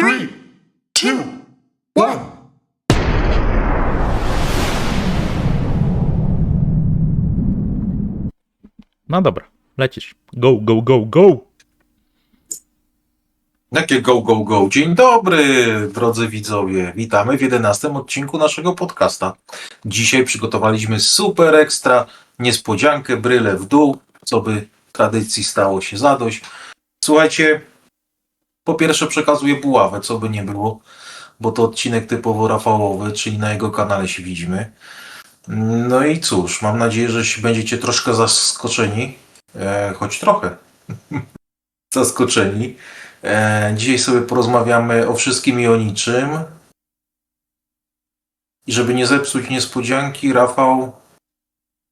3, 2, 1. No dobra, lecisz. Go, go, go, go! Jakie go, go, go. Dzień dobry, drodzy widzowie. Witamy w 11 odcinku naszego podcasta. Dzisiaj przygotowaliśmy super ekstra niespodziankę, bryle w dół, co by tradycji stało się zadość. Słuchajcie, po pierwsze przekazuję buławę, co by nie było, bo to odcinek typowo Rafałowy, czyli na jego kanale się widzimy. No i cóż, mam nadzieję, że będziecie troszkę zaskoczeni, choć trochę zaskoczeni. Dzisiaj sobie porozmawiamy o wszystkim i o niczym. I żeby nie zepsuć niespodzianki, Rafał,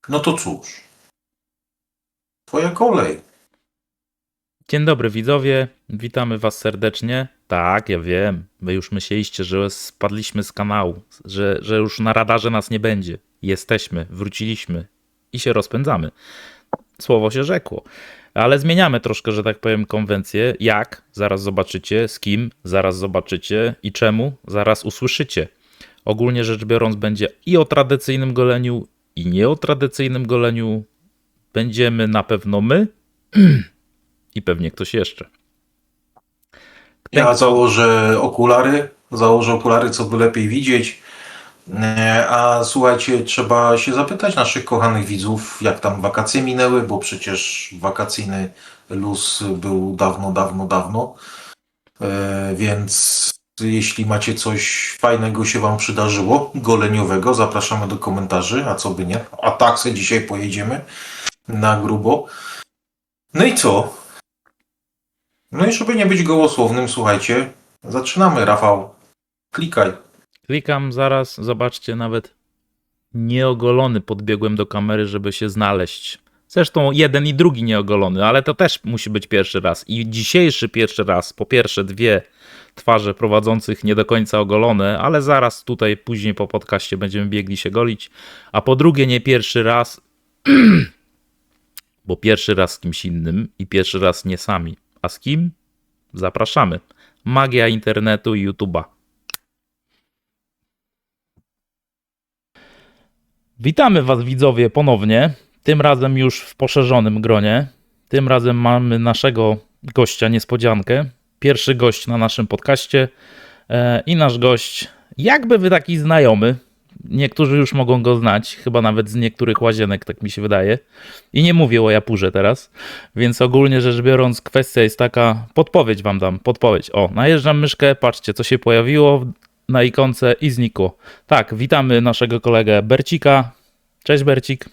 no to cóż, twoja kolej. Dzień dobry widzowie, witamy was serdecznie. Tak, ja wiem, wy już myśleliście, że spadliśmy z kanału, że już na radarze nas nie będzie. Jesteśmy, wróciliśmy i się rozpędzamy. Słowo się rzekło. Ale zmieniamy troszkę, że tak powiem, konwencję. Jak? Zaraz zobaczycie. Z kim? Zaraz zobaczycie. I czemu? Zaraz usłyszycie. Ogólnie rzecz biorąc będzie i o tradycyjnym goleniu, i nie o tradycyjnym goleniu. Będziemy na pewno my i pewnie ktoś jeszcze. Ja założę okulary, co by lepiej widzieć. A słuchajcie, trzeba się zapytać naszych kochanych widzów, jak tam wakacje minęły, bo przecież wakacyjny luz był dawno, dawno, dawno. Więc jeśli macie coś fajnego się wam przydarzyło, goleniowego, zapraszamy do komentarzy, a co by nie. A tak sobie dzisiaj pojedziemy na grubo. No i co? No i żeby nie być gołosłownym, słuchajcie, zaczynamy. Rafał, klikaj. Klikam zaraz, zobaczcie, nawet nieogolony podbiegłem do kamery, żeby się znaleźć. Zresztą jeden i drugi nieogolony, ale to też musi być pierwszy raz. I dzisiejszy pierwszy raz, po pierwsze dwie twarze prowadzących nie do końca ogolone, ale zaraz tutaj później po podcaście będziemy biegli się golić. A po drugie nie pierwszy raz, bo pierwszy raz z kimś innym i pierwszy raz nie sami. A z kim? Zapraszamy. Magia internetu i YouTube'a. Witamy was widzowie ponownie, tym razem już w poszerzonym gronie. Tym razem mamy naszego gościa, niespodziankę. Pierwszy gość na naszym podcaście i nasz gość jakby wy taki znajomy. Niektórzy już mogą go znać, chyba nawet z niektórych łazienek, tak mi się wydaje. I nie mówię o Japurze teraz, więc ogólnie rzecz biorąc kwestia jest taka, podpowiedź wam dam, podpowiedź. O, najeżdżam myszkę, patrzcie co się pojawiło na ikonce i znikło. Tak, witamy naszego kolegę Bercika. Cześć Bercik.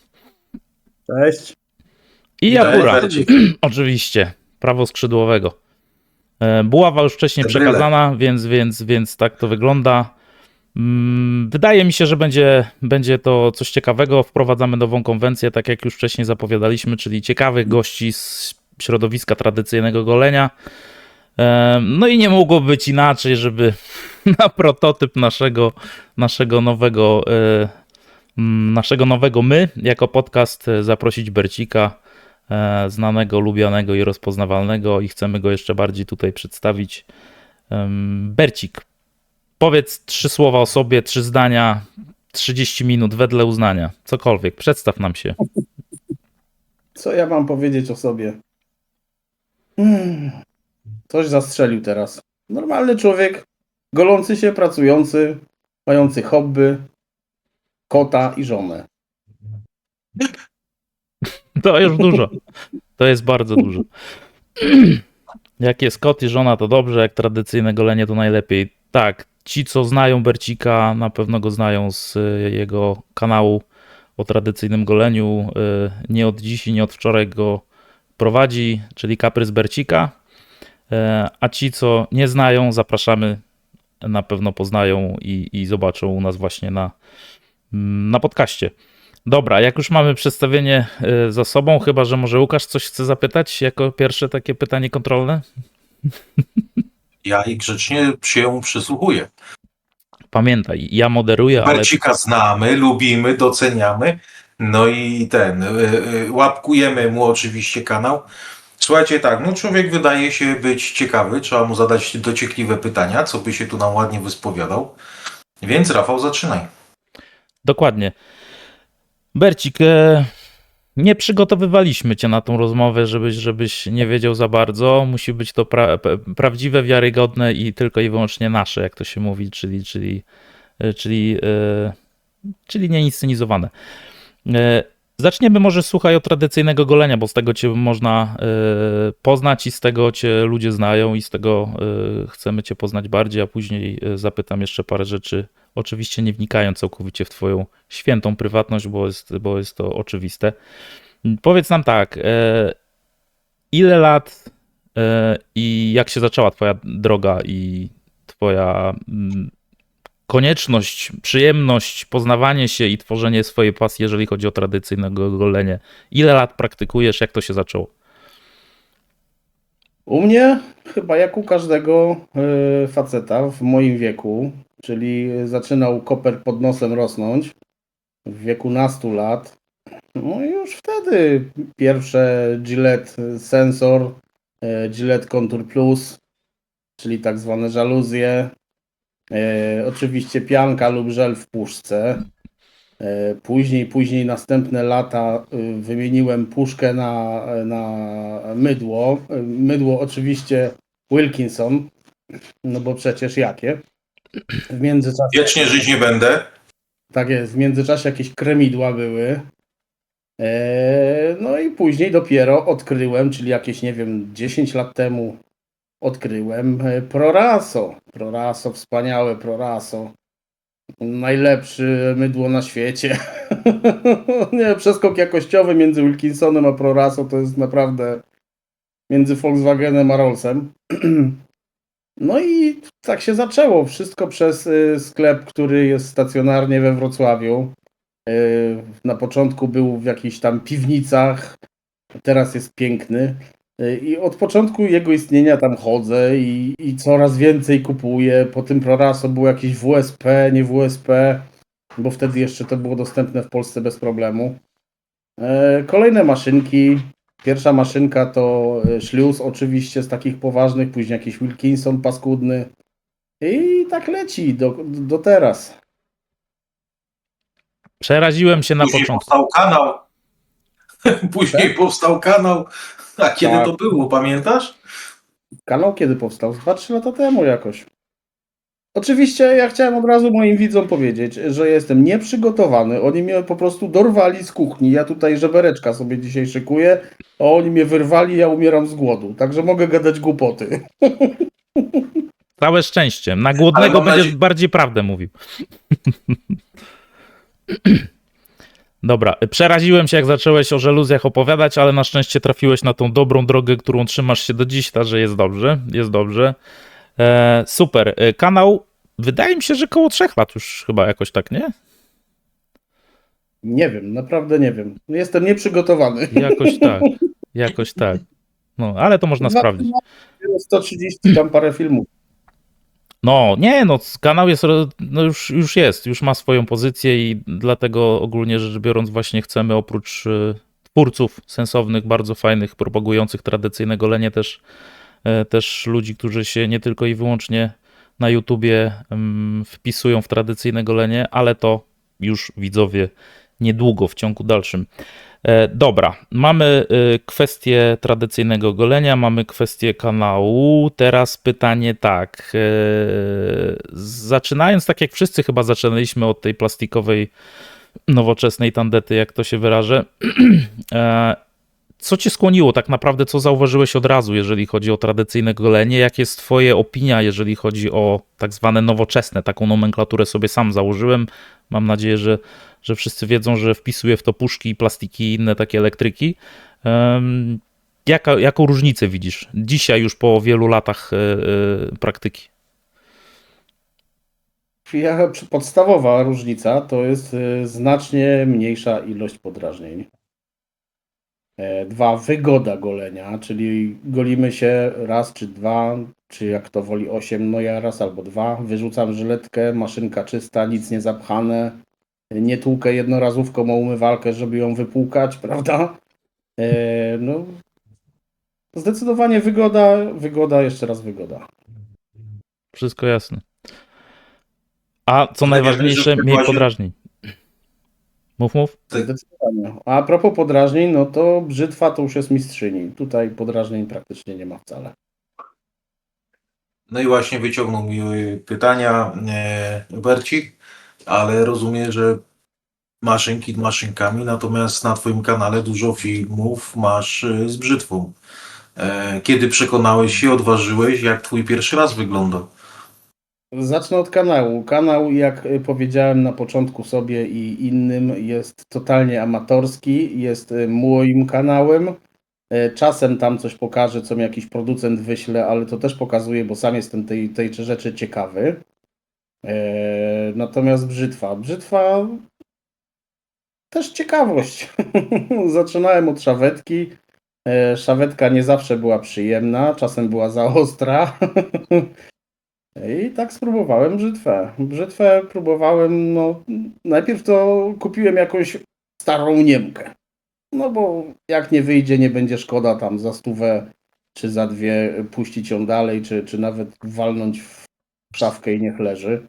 Cześć. I Cześć, Japura, Bercik. oczywiście, prawoskrzydłowego. Buława już wcześniej Te bryle. przekazana, więc tak to wygląda. Wydaje mi się, że będzie to coś ciekawego. Wprowadzamy nową konwencję, tak jak już wcześniej zapowiadaliśmy, czyli ciekawych gości z środowiska tradycyjnego golenia. No i nie mogło być inaczej, żeby na prototyp naszego nowego my, jako podcast, zaprosić Bercika, znanego, lubianego i rozpoznawalnego, i chcemy go jeszcze bardziej tutaj przedstawić. Bercik, powiedz 3 słowa o sobie, 3 zdania, 30 minut wedle uznania, cokolwiek, przedstaw nam się. Co ja mam powiedzieć o sobie? Coś zastrzelił teraz. Normalny człowiek, golący się, pracujący, mający hobby, kota i żonę. To już dużo, to jest bardzo dużo. Jak jest kot i żona, to dobrze, jak tradycyjne golenie, to najlepiej. Tak, ci co znają Bercika, na pewno go znają z jego kanału o tradycyjnym goleniu. Nie od dziś i nie od wczoraj go prowadzi, czyli Kaprys Bercika. A ci co nie znają, zapraszamy, na pewno poznają i zobaczą u nas właśnie na podcaście. Dobra, jak już mamy przedstawienie za sobą, chyba że może Łukasz coś chce zapytać jako pierwsze takie pytanie kontrolne? Ja i grzecznie się przysłuchuję. Pamiętaj, ja moderuję, ale Bercika znamy, lubimy, doceniamy. No i łapkujemy mu oczywiście kanał. Słuchajcie, tak, no człowiek wydaje się być ciekawy, trzeba mu zadać dociekliwe pytania, co by się tu nam ładnie wyspowiadał. Więc Rafał, zaczynaj. Dokładnie. Bercik, nie przygotowywaliśmy cię na tą rozmowę, żebyś nie wiedział za bardzo. Musi być to prawdziwe, wiarygodne i tylko i wyłącznie nasze, jak to się mówi, czyli nieinscenizowane. Zaczniemy może, słuchaj, od tradycyjnego golenia, bo z tego cię można poznać i z tego cię ludzie znają i z tego chcemy cię poznać bardziej, a później zapytam jeszcze parę rzeczy, oczywiście nie wnikając całkowicie w twoją świętą prywatność, bo jest to oczywiste. Powiedz nam tak, ile lat i jak się zaczęła twoja droga i twoja konieczność, przyjemność, poznawanie się i tworzenie swojej pasji, jeżeli chodzi o tradycyjne golenie. Ile lat praktykujesz? Jak to się zaczęło? U mnie chyba jak u każdego faceta w moim wieku, czyli zaczynał koper pod nosem rosnąć w wieku nastu lat. No i już wtedy pierwsze Gillette Sensor, Gillette Contour Plus, czyli tak zwane żaluzje. Oczywiście pianka lub żel w puszce. Później następne lata wymieniłem puszkę na mydło. Mydło oczywiście Wilkinson, no bo przecież jakie. W międzyczasie, Wiecznie żyć nie będę. tak jest, w międzyczasie jakieś kremidła były. No i później dopiero odkryłem, czyli jakieś, nie wiem, 10 lat temu odkryłem Proraso. Proraso, wspaniałe Proraso. Najlepsze mydło na świecie. Nie, przeskok jakościowy między Wilkinsonem a Proraso to jest naprawdę między Volkswagenem a Rollsem. No i tak się zaczęło. Wszystko przez sklep, który jest stacjonarnie we Wrocławiu. Na początku był w jakichś tam piwnicach, teraz jest piękny. I od początku jego istnienia tam chodzę i coraz więcej kupuję. Po tym Proraso było jakieś WSP, nie WSP, bo wtedy jeszcze to było dostępne w Polsce bez problemu. Kolejne maszynki. Pierwsza maszynka to Schluss oczywiście z takich poważnych, później jakiś Wilkinson paskudny. I tak leci do teraz. Przeraziłem się na Później początku. powstał kanał. Później powstał kanał. A kiedy Tak. to było, pamiętasz? Kanał kiedy powstał? 2-3 lata temu jakoś. Oczywiście ja chciałem od razu moim widzom powiedzieć, że jestem nieprzygotowany. Oni mnie po prostu dorwali z kuchni. Ja tutaj żebereczka sobie dzisiaj szykuję, a oni mnie wyrwali, ja umieram z głodu. Także mogę gadać głupoty. Całe szczęście. Na Ale głodnego mam będziesz nadzieję- bardziej prawdę mówił. Dobra, przeraziłem się jak zacząłeś o żaluzjach opowiadać, ale na szczęście trafiłeś na tą dobrą drogę, którą trzymasz się do dziś, także jest dobrze, jest dobrze. Super. Kanał, wydaje mi się, że koło 3 lat już chyba jakoś tak, nie? Nie wiem, naprawdę nie wiem. Jestem nieprzygotowany. Jakoś tak, jakoś tak. No, ale to można sprawdzić. 130 tam parę filmów. No, nie, no, kanał jest, no już ma swoją pozycję i dlatego ogólnie rzecz biorąc właśnie chcemy oprócz twórców sensownych, bardzo fajnych, propagujących tradycyjne golenie też ludzi, którzy się nie tylko i wyłącznie na YouTubie wpisują w tradycyjne golenie, ale to już widzowie niedługo w ciągu dalszym. Dobra, mamy kwestię tradycyjnego golenia, mamy kwestię kanału. Teraz pytanie tak. Zaczynając tak jak wszyscy chyba zaczynaliśmy od tej plastikowej, nowoczesnej tandety, jak to się wyrażę. Co cię skłoniło tak naprawdę, co zauważyłeś od razu, jeżeli chodzi o tradycyjne golenie? Jak jest twoja opinia, jeżeli chodzi o tak zwane nowoczesne? Taką nomenklaturę sobie sam założyłem. Mam nadzieję, że wszyscy wiedzą, że wpisuję w to puszki, plastiki i inne takie elektryki. Jaką różnicę widzisz dzisiaj już po wielu latach praktyki? Podstawowa różnica to jest znacznie mniejsza ilość podrażnień. 2, wygoda golenia, czyli golimy się raz czy 2, czy jak to woli 8, no ja raz albo 2, wyrzucam żyletkę, maszynka czysta, nic nie zapchane, nie tłukę jednorazówką o umywalkę, żeby ją wypłukać, prawda? No, Zdecydowanie wygoda, jeszcze raz wygoda. Wszystko jasne. A co Ale najważniejsze, wiemy, że mniej właśnie- podrażnień. Mów. Tak. Zdecydowanie. A propos podrażnień, no to brzytwa to już jest mistrzyni. Tutaj podrażnień praktycznie nie ma wcale. No i właśnie wyciągnął mi pytania Bercik, ale rozumiem, że maszynki maszynkami, natomiast na Twoim kanale dużo filmów masz z brzytwą. Kiedy przekonałeś się, odważyłeś, jak Twój pierwszy raz wyglądał? Zacznę od kanału. Kanał, jak powiedziałem na początku sobie i innym, jest totalnie amatorski, jest moim kanałem. Czasem tam coś pokażę, co mi jakiś producent wyśle, ale to też pokazuje, bo sam jestem tej rzeczy ciekawy. Natomiast brzytwa też ciekawość. Zaczynałem od szawetki. Szawetka nie zawsze była przyjemna, czasem była za ostra. I tak spróbowałem brzytwę. Brzytwę próbowałem, no najpierw to kupiłem jakąś starą Niemkę. No bo jak nie wyjdzie, nie będzie szkoda tam za 100 czy za 2 puścić ją dalej, czy nawet walnąć w szafkę i niech leży.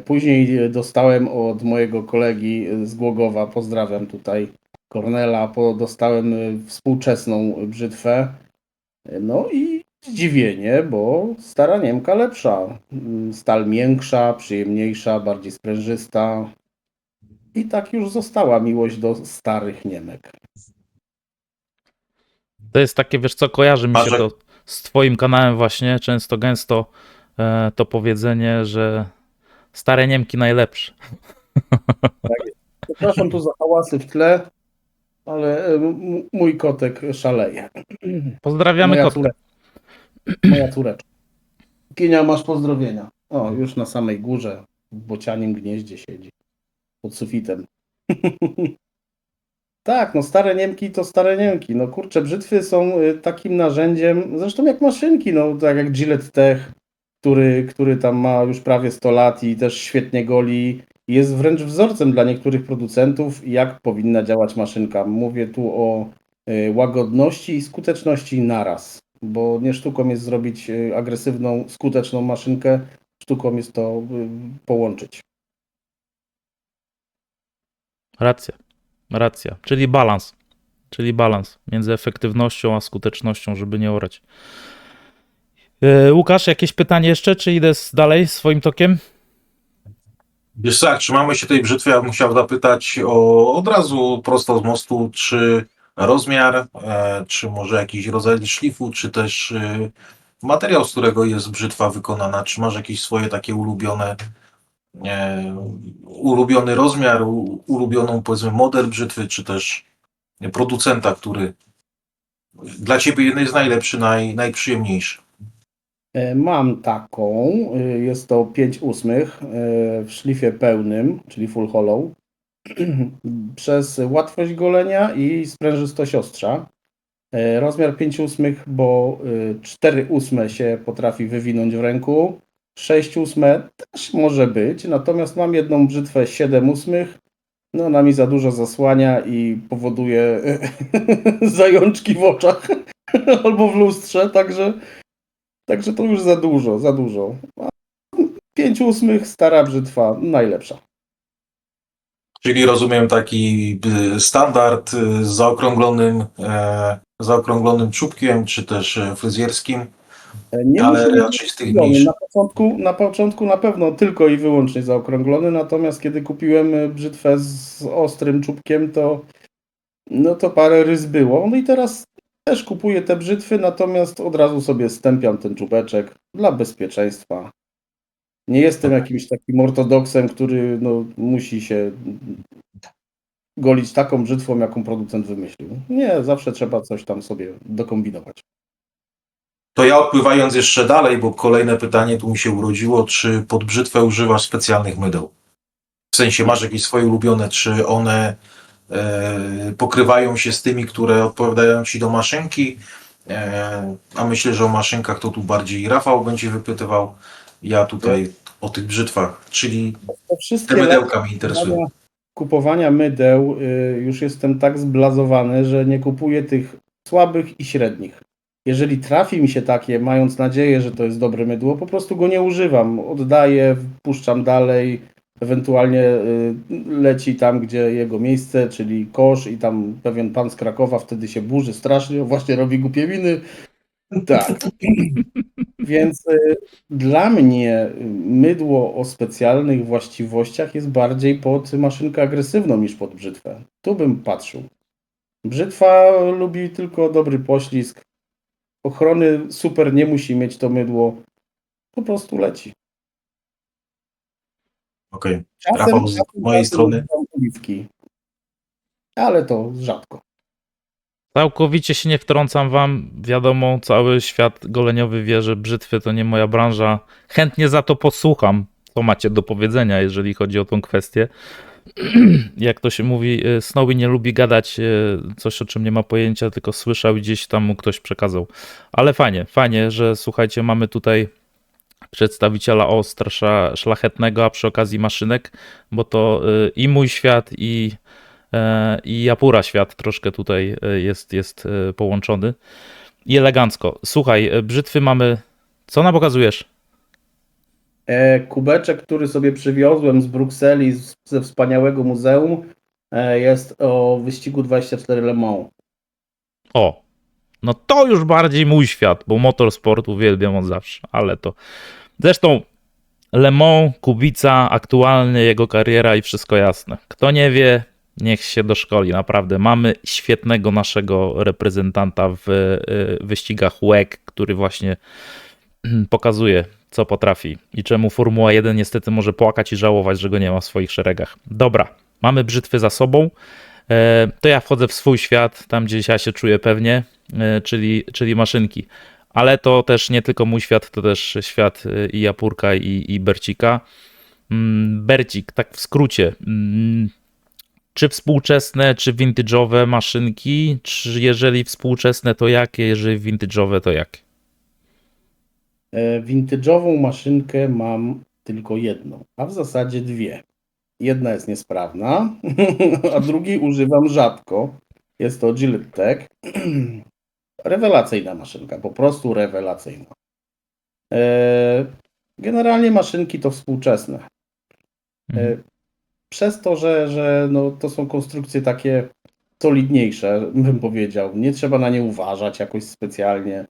Później dostałem od mojego kolegi z Głogowa, pozdrawiam tutaj Kornela, dostałem współczesną brzytwę. No i zdziwienie, bo stara Niemka lepsza. Stal miększa, przyjemniejsza, bardziej sprężysta. I tak już została miłość do starych Niemek. To jest takie, wiesz co, kojarzy mi się Marzek. to z twoim kanałem właśnie, często gęsto to powiedzenie, że stare Niemki najlepsze. Przepraszam tu za hałasy w tle, ale mój kotek szaleje. Pozdrawiamy Moja kotka. córeczka. Moja córeczka. Kinia, masz pozdrowienia. O, już na samej górze, w bocianim gnieździe siedzi. Pod sufitem. Tak, no stare Niemki to stare Niemki. No kurczę, brzytwy są takim narzędziem, zresztą jak maszynki, no tak jak Gillette Tech, który tam ma już prawie 100 lat i też świetnie goli. Jest wręcz wzorcem dla niektórych producentów, jak powinna działać maszynka. Mówię tu o łagodności i skuteczności naraz, bo nie sztuką jest zrobić agresywną, skuteczną maszynkę, sztuką jest to połączyć. Racja. Czyli balans między efektywnością a skutecznością, żeby nie orać. Łukasz, jakieś pytanie jeszcze, czy idę dalej swoim tokiem? Wiesz co, jak trzymamy się tej brzytwy, ja bym chciał zapytać od razu prosto z mostu, czy rozmiar, czy może jakiś rodzaj szlifu, czy też materiał, z którego jest brzytwa wykonana, czy masz jakieś swoje takie ulubiony rozmiar, ulubioną powiedzmy model brzytwy, czy też producenta, który dla Ciebie jest najlepszy, najprzyjemniejszy. Mam taką, jest to 5/8 w szlifie pełnym, czyli full hollow, przez łatwość golenia i sprężystość ostrza. Rozmiar 5/8, bo 4/8 się potrafi wywinąć w ręku, 6/8 też może być, natomiast mam jedną brzytwę 7/8, no ona mi za dużo zasłania i powoduje zajączki w oczach albo w lustrze, Także to już za dużo. 5/8 stara brzytwa, najlepsza. Czyli rozumiem taki standard z zaokrąglonym czubkiem, czy też fryzjerskim, Nie ale musi być raczej z tych zaokrąglony. mniejszych. Na początku na pewno tylko i wyłącznie zaokrąglony, natomiast kiedy kupiłem brzytwę z ostrym czubkiem, to parę rys było. No i teraz też kupuję te brzytwy, natomiast od razu sobie stępiam ten czubeczek dla bezpieczeństwa. Nie jestem jakimś takim ortodoksem, który musi się golić taką brzytwą, jaką producent wymyślił. Nie, zawsze trzeba coś tam sobie dokombinować. To ja odpływając jeszcze dalej, bo kolejne pytanie tu mi się urodziło, czy pod brzytwę używasz specjalnych mydeł? W sensie masz jakieś swoje ulubione, czy one pokrywają się z tymi, które odpowiadają Ci do maszynki? A myślę, że o maszynkach to tu bardziej Rafał będzie wypytywał. Ja tutaj o tych brzytwach, czyli te mydełka mnie interesują. Kupowania mydeł już jestem tak zblazowany, że nie kupuję tych słabych i średnich. Jeżeli trafi mi się takie, mając nadzieję, że to jest dobre mydło, po prostu go nie używam. Oddaję, puszczam dalej, ewentualnie leci tam, gdzie jego miejsce, czyli kosz i tam pewien pan z Krakowa wtedy się burzy strasznie, właśnie robi głupie miny. Tak. Więc dla mnie mydło o specjalnych właściwościach jest bardziej pod maszynkę agresywną niż pod brzytwę. Tu bym patrzył. Brzytwa lubi tylko dobry poślizg. Ochrony super nie musi mieć to mydło. Po prostu leci. Okej. Czasem, Rafał, z mojej strony. używam oliwki, ale to rzadko. Całkowicie się nie wtrącam wam. Wiadomo, cały świat goleniowy wie, że brzytwy to nie moja branża. Chętnie za to posłucham, co macie do powiedzenia, jeżeli chodzi o tą kwestię. Jak to się mówi, Snowy nie lubi gadać coś, o czym nie ma pojęcia, tylko słyszał i gdzieś tam mu ktoś przekazał. Ale fajnie, że słuchajcie, mamy tutaj przedstawiciela ostrza szlachetnego, a przy okazji maszynek, bo to i mój świat, i Japura świat troszkę tutaj jest połączony. I elegancko. Słuchaj, brzytwy mamy. Co nam pokazujesz? Kubeczek, który sobie przywiozłem z Brukseli, ze wspaniałego muzeum, jest o wyścigu 24 Le Mans. O, no to już bardziej mój świat, bo motorsport uwielbiam od zawsze, ale to. Zresztą Le Mans, Kubica, aktualny jego kariera i wszystko jasne. Kto nie wie, niech się doszkoli, naprawdę. Mamy świetnego naszego reprezentanta w wyścigach WEC, który właśnie pokazuje, co potrafi i czemu Formuła 1 niestety może płakać i żałować, że go nie ma w swoich szeregach. Dobra, mamy brzytwy za sobą. To ja wchodzę w swój świat, tam gdzie ja się czuję pewnie, czyli maszynki. Ale to też nie tylko mój świat, to też świat i Japurka, i Bercika. Bercik, tak w skrócie. Czy współczesne, czy vintage'owe maszynki? Czy jeżeli współczesne, to jakie? Jeżeli vintage'owe, to jakie? Vintage'ową maszynkę mam tylko jedną, a w zasadzie dwie. Jedna jest niesprawna, a drugiej używam rzadko. Jest to Gillette Tech. Rewelacyjna maszynka, po prostu rewelacyjna. Generalnie maszynki to współczesne. Przez to, że no, to są konstrukcje takie solidniejsze, bym powiedział. Nie trzeba na nie uważać jakoś specjalnie.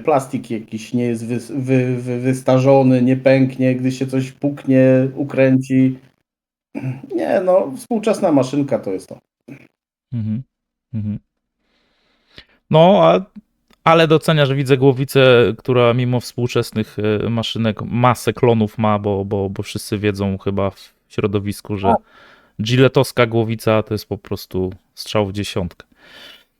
Plastik jakiś nie jest wystarzony, nie pęknie, gdy się coś puknie, ukręci. Nie, no, współczesna maszynka to jest to. No, ale docenia, że widzę głowicę, która mimo współczesnych maszynek masę klonów ma, bo wszyscy wiedzą chyba w środowisku, że Gilletowska głowica to jest po prostu strzał w dziesiątkę.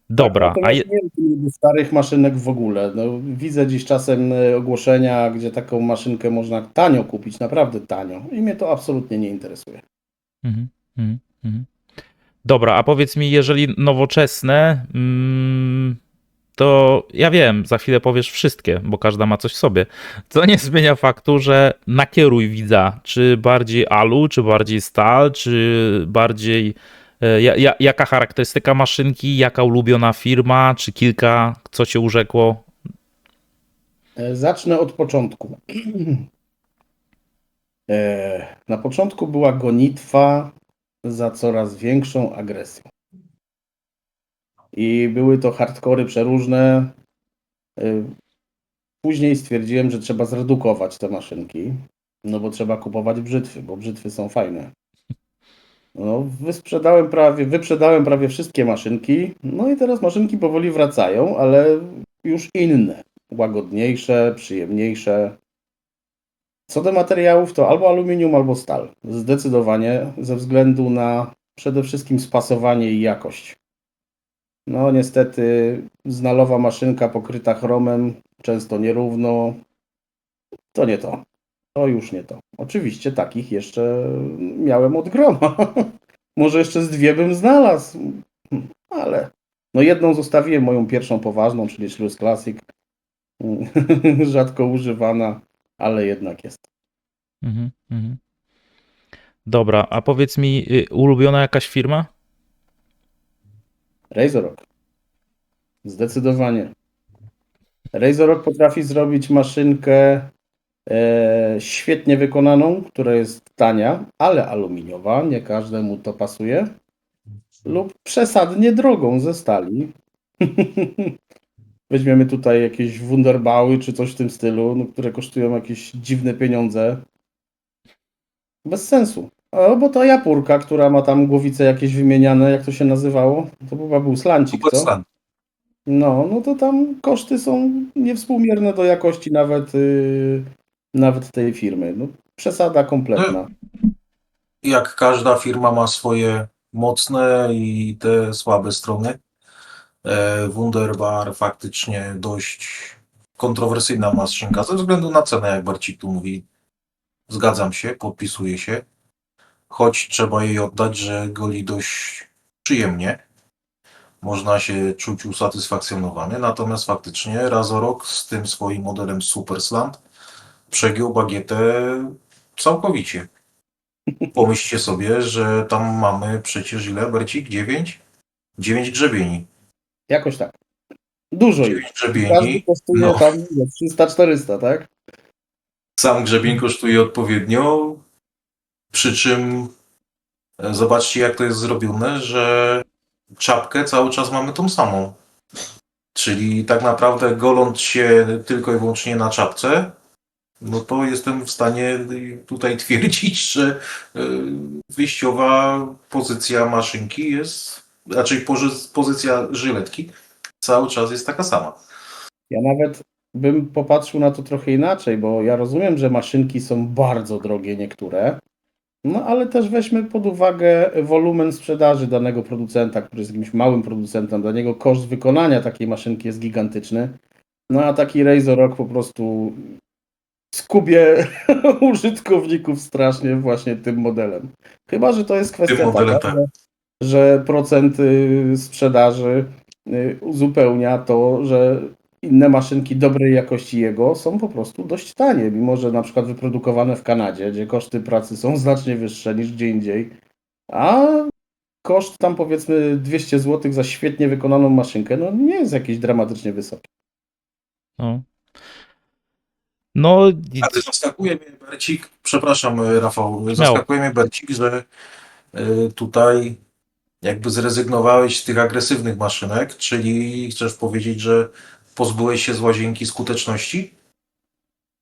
Dobra, Tak, nie wiem starych maszynek w ogóle. No, widzę dziś czasem ogłoszenia, gdzie taką maszynkę można tanio kupić, naprawdę tanio. I mnie to absolutnie nie interesuje. Dobra, a powiedz mi, jeżeli nowoczesne, to ja wiem, za chwilę powiesz wszystkie, bo każda ma coś w sobie. Co nie zmienia faktu, że nakieruj widza, czy bardziej alu, czy bardziej stal, czy bardziej jaka charakterystyka maszynki, jaka ulubiona firma, czy kilka, co cię urzekło? Zacznę od początku. Na początku była gonitwa za coraz większą agresją. I były to hardkory przeróżne. Później stwierdziłem, że trzeba zredukować te maszynki, no bo trzeba kupować brzytwy, bo brzytwy są fajne. No, wyprzedałem prawie wszystkie maszynki, no i teraz maszynki powoli wracają, ale już inne, łagodniejsze, przyjemniejsze. Co do materiałów, to albo aluminium, albo stal. Zdecydowanie, ze względu na przede wszystkim spasowanie i jakość. No niestety znalowa maszynka pokryta chromem, często nierówno. To nie to. To już nie to. Oczywiście takich jeszcze miałem od groma. Może jeszcze z dwie bym znalazł. Ale no jedną zostawiłem, moją pierwszą poważną, czyli Schluss Classic. Rzadko używana, ale jednak jest. Dobra, a powiedz mi, ulubiona jakaś firma? Razorrock. Zdecydowanie. Razorok potrafi zrobić maszynkę świetnie wykonaną, która jest tania, ale aluminiowa, nie każdemu to pasuje, lub przesadnie drogą ze stali. Weźmiemy tutaj jakieś Wunderbały czy coś w tym stylu, no, które kosztują jakieś dziwne pieniądze. Bez sensu. Bo to Japurka, która ma tam głowice jakieś wymieniane, jak to się nazywało? To chyba był slancik, Super co? stan. No to tam koszty są niewspółmierne do jakości nawet tej firmy. No, przesada kompletna. Jak każda firma ma swoje mocne i te słabe strony. Wunderbar faktycznie dość kontrowersyjna maszynka ze względu na cenę, jak Barcik tu mówi. Zgadzam się, podpisuję się. Choć trzeba jej oddać, że goli dość przyjemnie. Można się czuć usatysfakcjonowany, natomiast faktycznie Razorok z tym swoim modelem Super Slant przegiął bagietę całkowicie. Pomyślcie sobie, że tam mamy przecież ile, Bercik? 9? 9 grzebieni. Jakoś tak. Dużo ich. 9 Każdy grzebieni. kosztuje No. tam 300-400, tak? Sam grzebień kosztuje odpowiednio, przy czym zobaczcie, jak to jest zrobione, że czapkę cały czas mamy tą samą. Czyli tak naprawdę goląc się tylko i wyłącznie na czapce, no to jestem w stanie tutaj twierdzić, że wyjściowa pozycja maszynki jest, raczej pozycja żyletki cały czas jest taka sama. Ja nawet bym popatrzył na to trochę inaczej, bo ja rozumiem, że maszynki są bardzo drogie niektóre, no ale też weźmy pod uwagę wolumen sprzedaży danego producenta, który jest jakimś małym producentem. Dla niego koszt wykonania takiej maszynki jest gigantyczny. No a taki Razorok po prostu skubie użytkowników strasznie właśnie tym modelem. Chyba że to jest kwestia modelem, taka, tak. że procent sprzedaży uzupełnia to, że inne maszynki dobrej jakości jego są po prostu dość tanie, mimo że na przykład wyprodukowane w Kanadzie, gdzie koszty pracy są znacznie wyższe niż gdzie indziej, a koszt tam powiedzmy 200 zł za świetnie wykonaną maszynkę, no nie jest jakiś dramatycznie wysoki. No, Ale zaskakuje mnie Bercik, przepraszam Rafał, Śmiało. zaskakuje mnie Bercik, że tutaj jakby zrezygnowałeś z tych agresywnych maszynek, czyli chcesz powiedzieć, że pozbyłeś się z łazienki skuteczności?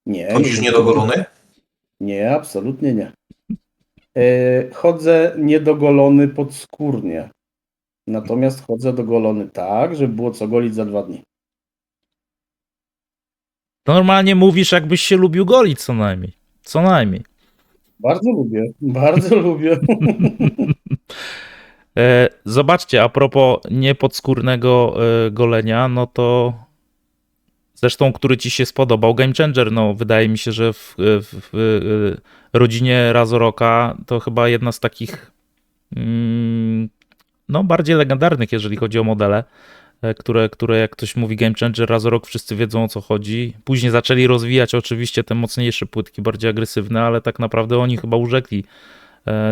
Nie, Chodzisz niedogolony? Nie, absolutnie nie. Chodzę niedogolony podskórnie. Natomiast chodzę dogolony tak, żeby było co golić za 2 dni. normalnie mówisz, jakbyś się lubił golić co najmniej. Co najmniej. Bardzo lubię, bardzo lubię. Zobaczcie, a propos niepodskórnego golenia, no to zresztą, który ci się spodobał, Game Changer, no wydaje mi się, że w rodzinie Razoroka to chyba jedna z takich no bardziej legendarnych, jeżeli chodzi o modele, które jak ktoś mówi Game Changer, Razorok, wszyscy wiedzą o co chodzi. Później zaczęli rozwijać oczywiście te mocniejsze płytki, bardziej agresywne, ale tak naprawdę oni chyba urzekli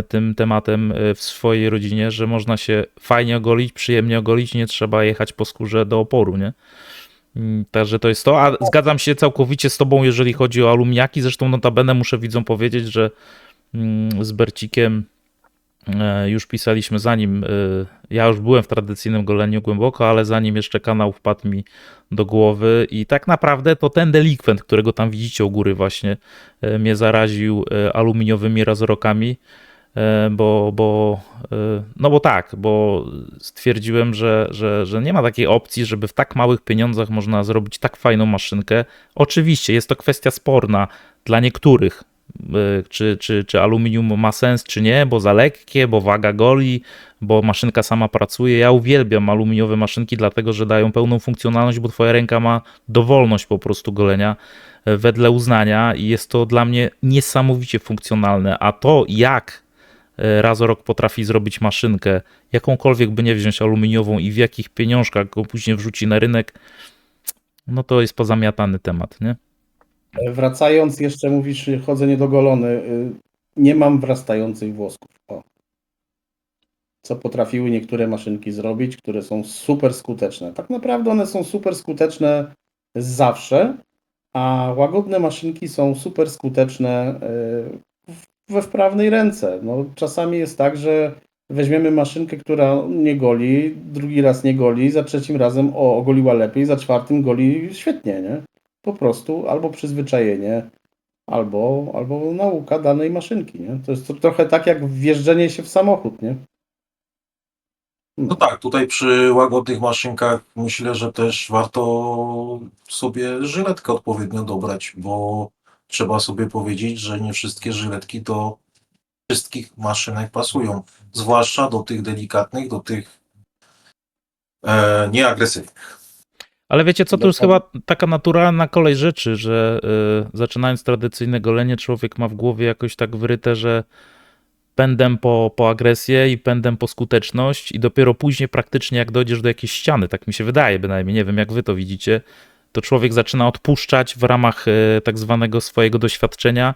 tym tematem w swojej rodzinie, że można się fajnie ogolić, przyjemnie ogolić, nie trzeba jechać po skórze do oporu, nie? Także to jest to, a zgadzam się całkowicie z tobą, jeżeli chodzi o aluminiaki, zresztą notabene muszę widzom powiedzieć, że z Bercikiem już pisaliśmy zanim, ja już byłem w tradycyjnym goleniu głęboko, ale zanim jeszcze kanał wpadł mi do głowy i tak naprawdę to ten delikwent, którego tam widzicie u góry właśnie, mnie zaraził aluminiowymi razorokami, bo stwierdziłem, że nie ma takiej opcji, żeby w tak małych pieniądzach można zrobić tak fajną maszynkę. Oczywiście jest to kwestia sporna dla niektórych, czy aluminium ma sens, czy nie, bo za lekkie, bo waga goli, bo maszynka sama pracuje. Ja uwielbiam aluminiowe maszynki, dlatego że dają pełną funkcjonalność, bo twoja ręka ma dowolność po prostu golenia wedle uznania i jest to dla mnie niesamowicie funkcjonalne. A to, jak Razorok potrafi zrobić maszynkę, jakąkolwiek by nie wziąć aluminiową i w jakich pieniążkach go później wrzuci na rynek, no to jest pozamiatany temat, nie? Wracając jeszcze, mówisz, chodzę niedogolony. Nie mam wrastających włosków. O. co potrafiły niektóre maszynki zrobić, które są super skuteczne. Tak naprawdę one są super skuteczne zawsze, a łagodne maszynki są super skuteczne we wprawnej ręce. No, czasami jest tak, że weźmiemy maszynkę, która nie goli, drugi raz nie goli, za trzecim razem ogoliła lepiej, za czwartym goli świetnie, nie? Po prostu albo przyzwyczajenie, albo nauka danej maszynki, nie? To jest trochę tak jak wjeżdżenie się w samochód, nie? No tak, tutaj przy łagodnych maszynkach myślę, że też warto sobie żyletkę odpowiednio dobrać, bo trzeba sobie powiedzieć, że nie wszystkie żyletki do wszystkich maszynek pasują, zwłaszcza do tych delikatnych, do tych nieagresywnych. Ale wiecie co, to już chyba taka naturalna kolej rzeczy, że zaczynając tradycyjne golenie, człowiek ma w głowie jakoś tak wyryte, że pędem po agresję i pędem po skuteczność i dopiero później praktycznie jak dojdziesz do jakiejś ściany, tak mi się wydaje bynajmniej, nie wiem jak wy to widzicie, to człowiek zaczyna odpuszczać w ramach tak zwanego swojego doświadczenia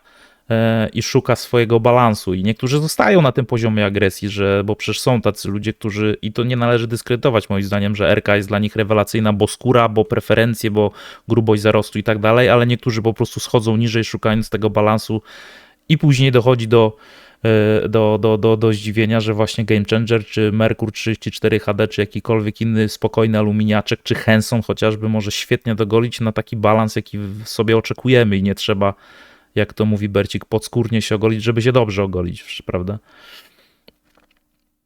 i szuka swojego balansu. I niektórzy zostają na tym poziomie agresji, bo przecież są tacy ludzie, którzy, i to nie należy dyskredytować moim zdaniem, że RK jest dla nich rewelacyjna, bo skóra, bo preferencje, bo grubość zarostu i tak dalej, ale niektórzy po prostu schodzą niżej, szukając tego balansu i później dochodzi do zdziwienia, że właśnie Game Changer, czy Merkur 34 HD, czy jakikolwiek inny spokojny aluminiaczek, czy Henson chociażby może świetnie dogolić na taki balans, jaki sobie oczekujemy i nie trzeba, jak to mówi Bercik, podskórnie się ogolić, żeby się dobrze ogolić, prawda?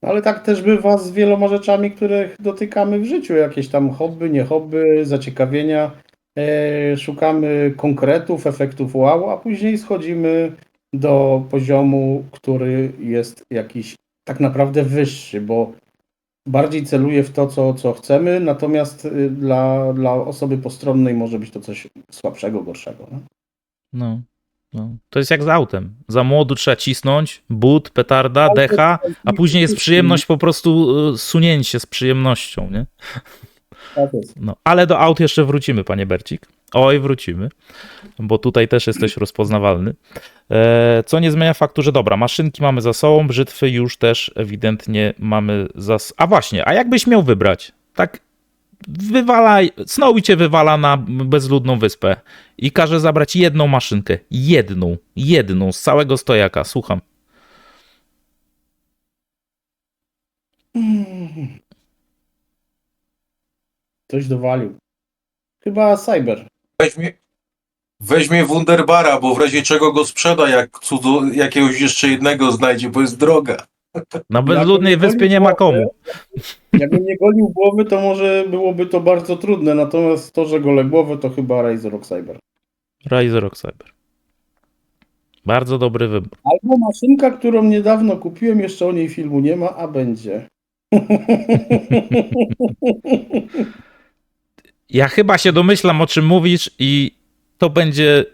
Ale tak też bywa z wieloma rzeczami, których dotykamy w życiu. Jakieś tam hobby, nie hobby, zaciekawienia. Szukamy konkretów, efektów wow, a później schodzimy do poziomu, który jest jakiś tak naprawdę wyższy, bo bardziej celuje w to, co chcemy, natomiast dla osoby postronnej może być to coś słabszego, gorszego. No? No. To jest jak z autem. Za młodu trzeba cisnąć, but, petarda, decha, a później jest przyjemność po prostu sunięcie z przyjemnością, nie? Tak jest. No, ale do aut jeszcze wrócimy, panie Bercik. Oj, wrócimy, bo tutaj też jesteś rozpoznawalny. Co nie zmienia faktu, że dobra, maszynki mamy za sobą, brzytwy już też ewidentnie mamy A właśnie, a jakbyś miał wybrać? Tak Snowy cię wywala na bezludną wyspę i każe zabrać jedną maszynkę. Jedną z całego stojaka. Słucham. Coś dowalił. Chyba Cyber. Weźmie Wunderbara, bo w razie czego go sprzeda, jak jakiegoś jeszcze jednego znajdzie, bo jest droga. Na bezludnej wyspie nie ma komu. Jakbym nie golił głowy, to może byłoby to bardzo trudne, natomiast to, że golę głowę, to chyba Razor Cyber. Razor Cyber. Bardzo dobry wybór. Albo maszynka, którą niedawno kupiłem, jeszcze o niej filmu nie ma, a będzie. Ja chyba się domyślam, o czym mówisz i to będzie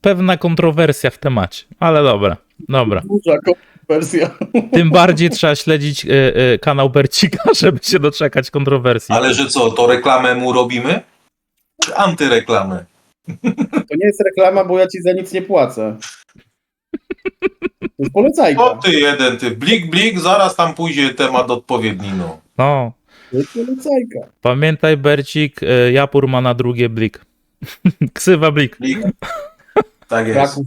pewna kontrowersja w temacie, ale dobra. Duża kontrowersja. Tym bardziej trzeba śledzić kanał Bercika, żeby się doczekać kontrowersji. Ale że co, to reklamę mu robimy? Czy antyreklamę? To nie jest reklama, bo ja ci za nic nie płacę. To jest polecajka. O ty jeden, ty. Blik, zaraz tam pójdzie temat odpowiedni, no. No. To jest polecajka. Pamiętaj, Bercik, Japur ma na drugie Blik. Ksywa Blik. Blik. Tak jest.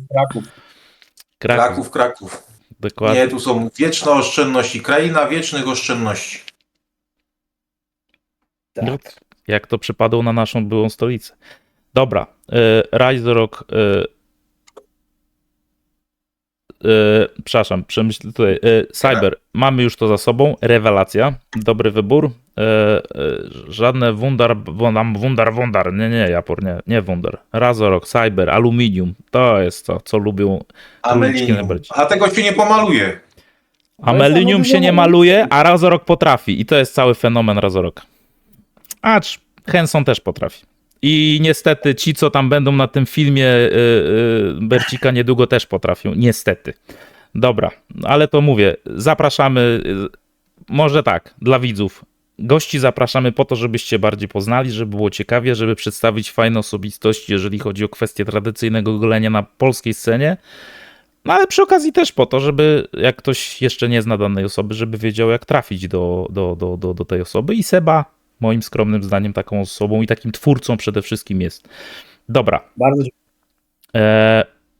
Kraków. Dokładnie. Nie, tu są wieczne oszczędności. Kraina wiecznych oszczędności. Tak. Jak to przypadło na naszą byłą stolicę. Dobra. Razorok. Przepraszam, przemyśl tutaj. Cyber. Mamy już to za sobą. Rewelacja. Dobry wybór. Żadne Wundar. Nie, Japor, nie Wundar. Razorok, Cyber, Aluminium. To jest to, co lubią. Amelinium. A tego się nie pomaluje. Amelinium się nie maluje, a Razorok potrafi. I to jest cały fenomen Razoroka. Acz Henson też potrafi. I niestety ci, co tam będą na tym filmie Bercika niedługo też potrafią. Niestety. Dobra, ale to mówię, zapraszamy, może tak, dla widzów. Gości zapraszamy po to, żebyście bardziej poznali, żeby było ciekawie, żeby przedstawić fajne osobistości, jeżeli chodzi o kwestię tradycyjnego golenia na polskiej scenie. No ale przy okazji też po to, żeby jak ktoś jeszcze nie zna danej osoby, żeby wiedział jak trafić do tej osoby i Seba moim skromnym zdaniem taką osobą i takim twórcą przede wszystkim jest. Dobra, Bardzo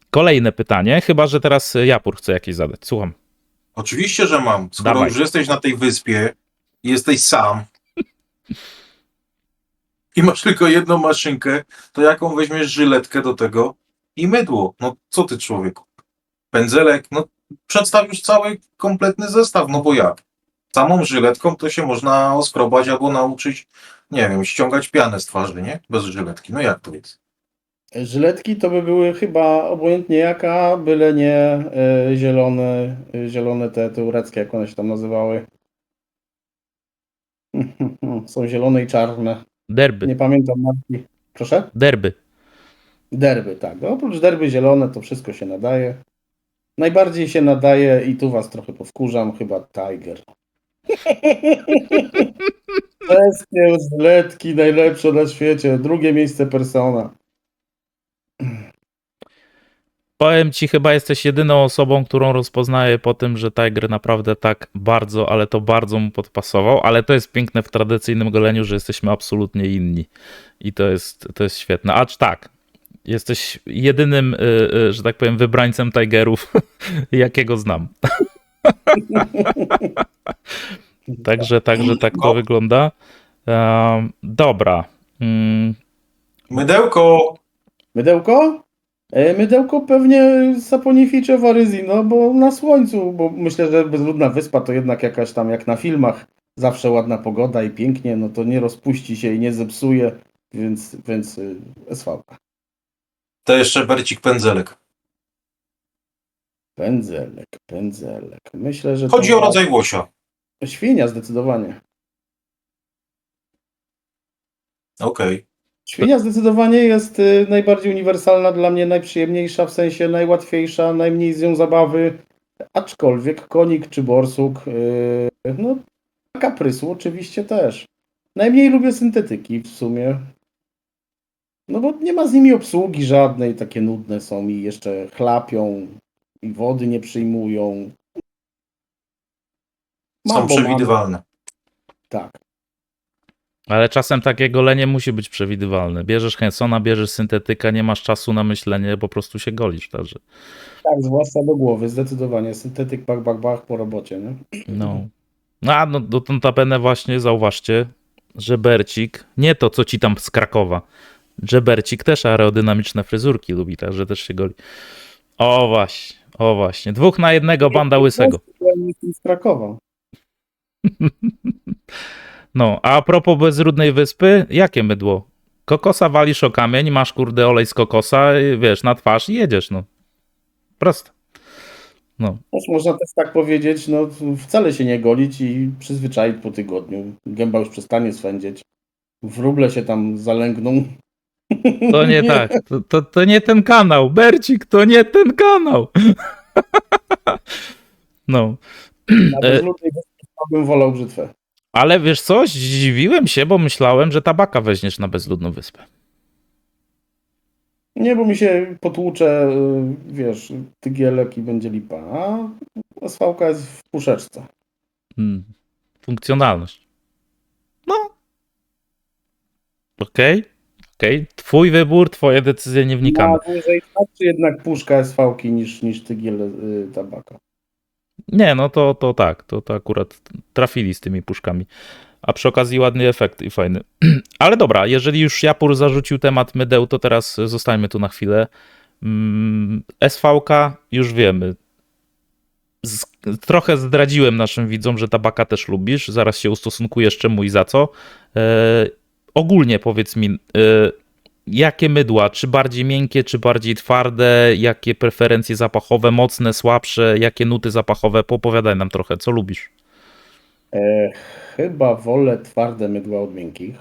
kolejne pytanie, chyba że teraz Japur chce jakieś zadać, słucham. Oczywiście, że mam. Skoro Dawaj. już jesteś na tej wyspie i jesteś sam i masz tylko jedną maszynkę, to jaką weźmiesz żyletkę do tego i mydło? No co ty, człowieku? Pędzelek? No przedstaw już cały kompletny zestaw, no bo jak? Samą żyletką to się można oskrobać albo nauczyć, nie wiem, ściągać pianę z twarzy, nie? Bez żyletki. No jak to jest? Żyletki to by były chyba obojętnie jaka, byle nie zielone te tureckie, jak one się tam nazywały. Są zielone i czarne. Derby, Nie pamiętam marki. Proszę? derby. Derby, tak. No, oprócz derby zielone to wszystko się nadaje. Najbardziej się nadaje i tu was trochę powkurzam, chyba Tiger. Wszystkie żyletki najlepsze na świecie. Drugie miejsce Persona. Powiem ci, chyba jesteś jedyną osobą, którą rozpoznaję po tym, że Tiger naprawdę tak bardzo, ale to bardzo mu podpasował, ale to jest piękne w tradycyjnym goleniu, że jesteśmy absolutnie inni i to jest świetne. Acz tak, jesteś jedynym, że tak powiem, wybrańcem Tigerów, jakiego znam. Także tak to wygląda. Dobra. Mydełko! Mydełko? Mydełko pewnie Saponificio Varesino, bo na słońcu, bo myślę, że bezludna wyspa to jednak jakaś tam jak na filmach, zawsze ładna pogoda i pięknie, no to nie rozpuści się i nie zepsuje, więc SV. To jeszcze Bercik Pędzelek. Pędzelek. Myślę, że Chodzi to o rodzaj łosia. świnia zdecydowanie. Okej. Świnia zdecydowanie jest najbardziej uniwersalna dla mnie, najprzyjemniejsza, w sensie najłatwiejsza, najmniej z nią zabawy, aczkolwiek konik czy borsuk, no kaprysu oczywiście też. Najmniej lubię syntetyki w sumie, no bo nie ma z nimi obsługi żadnej, takie nudne są i jeszcze chlapią i wody nie przyjmują. Są Mam, bo mam. przewidywalne. Tak. Ale czasem takie golenie musi być przewidywalne. Bierzesz Hensona, bierzesz syntetyka, nie masz czasu na myślenie, po prostu się golisz. Także. Tak, zwłaszcza do głowy, zdecydowanie. Syntetyk, bach po robocie, nie? No. A, no do notabene właśnie zauważcie, że Bercik, nie to co ci tam z Krakowa, że Bercik też aerodynamiczne fryzurki lubi, także też się goli. O właśnie. 2 na 1 banda łysego. Ja jestem z Krakowa. No, a propos bezludnej wyspy, jakie mydło? Kokosa walisz o kamień, masz kurde olej z kokosa, wiesz, na twarz i jedziesz, no. Proste. No. Też można też tak powiedzieć, no wcale się nie golić i przyzwyczaić po tygodniu. Gęba już przestanie swędzieć. Wróble się tam zalęgną. To nie tak. To nie ten kanał. Bercik, to nie ten kanał. No. Na bezludnej wyspie bym wolał brzytwę. Ale wiesz co? Zdziwiłem się, bo myślałem, że tabaka weźmiesz na bezludną wyspę. Nie, bo mi się potłucze, wiesz, tygielek i będzie lipa. A SV jest w puszeczce. Funkcjonalność. No. Okej. Twój wybór, twoje decyzje nie wnikamy. Na dłużej czy jednak puszka SV niż tygiel tabaka. Nie, no to tak, to akurat trafili z tymi puszkami. A przy okazji ładny efekt i fajny. Ale dobra, jeżeli już Japur zarzucił temat mydeł, to teraz zostańmy tu na chwilę. SV-ka już wiemy. Trochę zdradziłem naszym widzom, że tabaka też lubisz. Zaraz się ustosunkujesz czemu i za co. Ogólnie powiedz mi, jakie mydła? Czy bardziej miękkie, czy bardziej twarde? Jakie preferencje zapachowe? Mocne, słabsze? Jakie nuty zapachowe? Popowiadaj nam trochę, co lubisz? Chyba wolę twarde mydła od miękkich.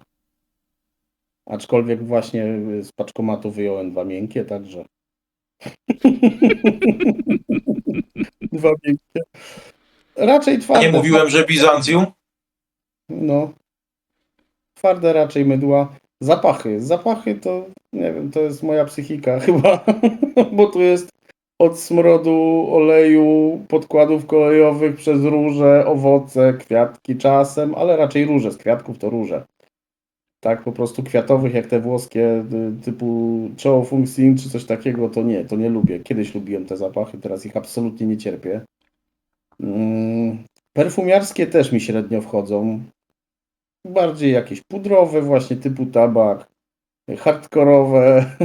Aczkolwiek właśnie z paczkomatu wyjąłem 2 miękkie, także. 2 miękkie. Raczej twarde. Nie mówiłem, że Bizancjum? No. Twarde raczej mydła. Zapachy to, nie wiem, to jest moja psychika chyba, bo tu jest od smrodu, oleju, podkładów kolejowych, przez róże, owoce, kwiatki czasem, ale raczej róże, z kwiatków to róże. Tak, po prostu kwiatowych, jak te włoskie, typu Chao Fung Sing czy coś takiego, to nie lubię. Kiedyś lubiłem te zapachy, teraz ich absolutnie nie cierpię. Perfumiarskie też mi średnio wchodzą. Bardziej jakieś pudrowe, właśnie typu tabak, hardkorowe,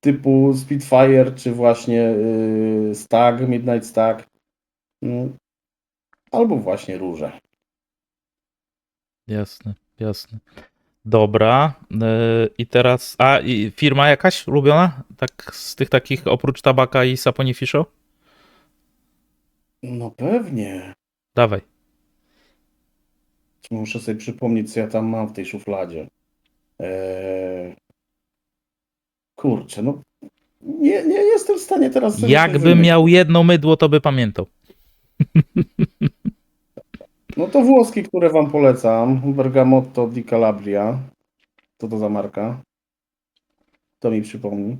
typu Spitfire, czy właśnie Stag, Midnight Stag, albo właśnie róże. Jasne, jasne. Dobra. I teraz. I firma jakaś ulubiona? Tak z tych takich oprócz tabaka i Saponificio? No pewnie. Dawaj. Muszę sobie przypomnieć, co ja tam mam w tej szufladzie. Kurczę, no nie jestem w stanie teraz sobie coś Jakby wymyślić. miał jedno mydło, to by pamiętał. No to włoski, które wam polecam. Bergamotto di Calabria. Co to za marka? To mi przypomni.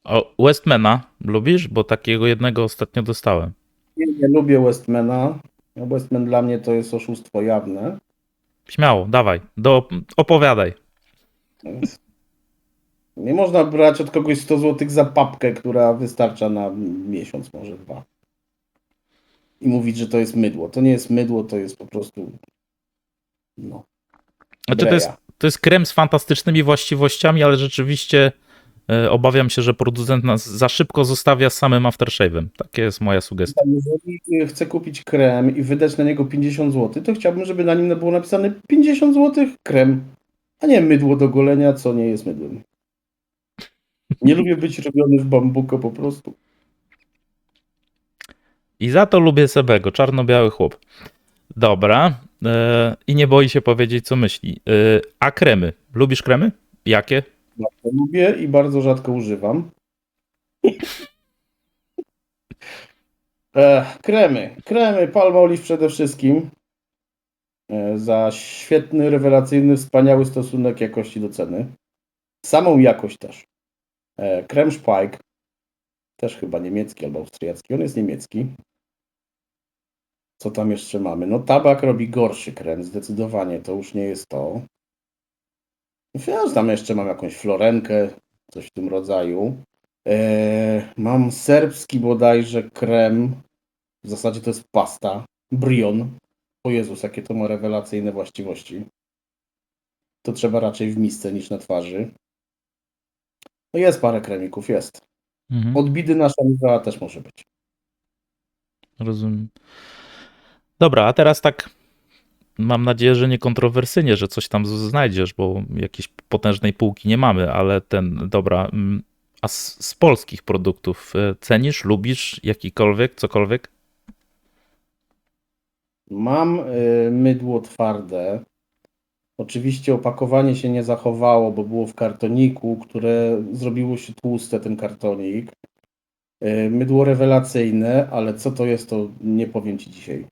O, Westmana lubisz? Bo takiego jednego ostatnio dostałem. Nie lubię Westmana. No Westman dla mnie to jest oszustwo jawne. Śmiało, dawaj. Opowiadaj. Nie można brać od kogoś 100 zł za papkę, która wystarcza na miesiąc, może 2. I mówić, że to jest mydło. To nie jest mydło, to jest po prostu no. Znaczy, Breja. to jest krem z fantastycznymi właściwościami, ale rzeczywiście obawiam się, że producent nas za szybko zostawia z samym aftershave'em. Taka jest moja sugestia. Jeżeli chcę kupić krem i wydać na niego 50 zł, to chciałbym, żeby na nim było napisane 50 zł krem, a nie mydło do golenia, co nie jest mydłem. Nie lubię być robiony w bambuko po prostu. I za to lubię Sebego, czarno-biały chłop. Dobra. I nie boi się powiedzieć, co myśli. A kremy? Lubisz kremy? Jakie? Bardzo lubię i bardzo rzadko używam. Kremy. Kremy Palmolive przede wszystkim. Za świetny, rewelacyjny, wspaniały stosunek jakości do ceny. Samą jakość też. Krem Spike. Też chyba niemiecki albo austriacki. On jest niemiecki. Co tam jeszcze mamy? No tabak robi gorszy krem, zdecydowanie. To już nie jest to. Ja tam jeszcze mam jakąś florenkę, coś w tym rodzaju. Mam serbski bodajże krem. W zasadzie to jest pasta. Brion. O Jezus, jakie to ma rewelacyjne właściwości. To trzeba raczej w misce niż na twarzy. No jest parę kremików, jest. Mhm, Odbidy nasza Nivea też może być. rozumiem. Dobra, a teraz tak mam nadzieję, że niekontrowersyjnie, że coś tam znajdziesz, bo jakiejś potężnej półki nie mamy, ale dobra. A z polskich produktów cenisz, lubisz jakikolwiek, cokolwiek? Mam mydło twarde. Oczywiście opakowanie się nie zachowało, bo było w kartoniku, które zrobiło się tłuste, ten kartonik. Mydło rewelacyjne, ale co to jest, to nie powiem Ci dzisiaj.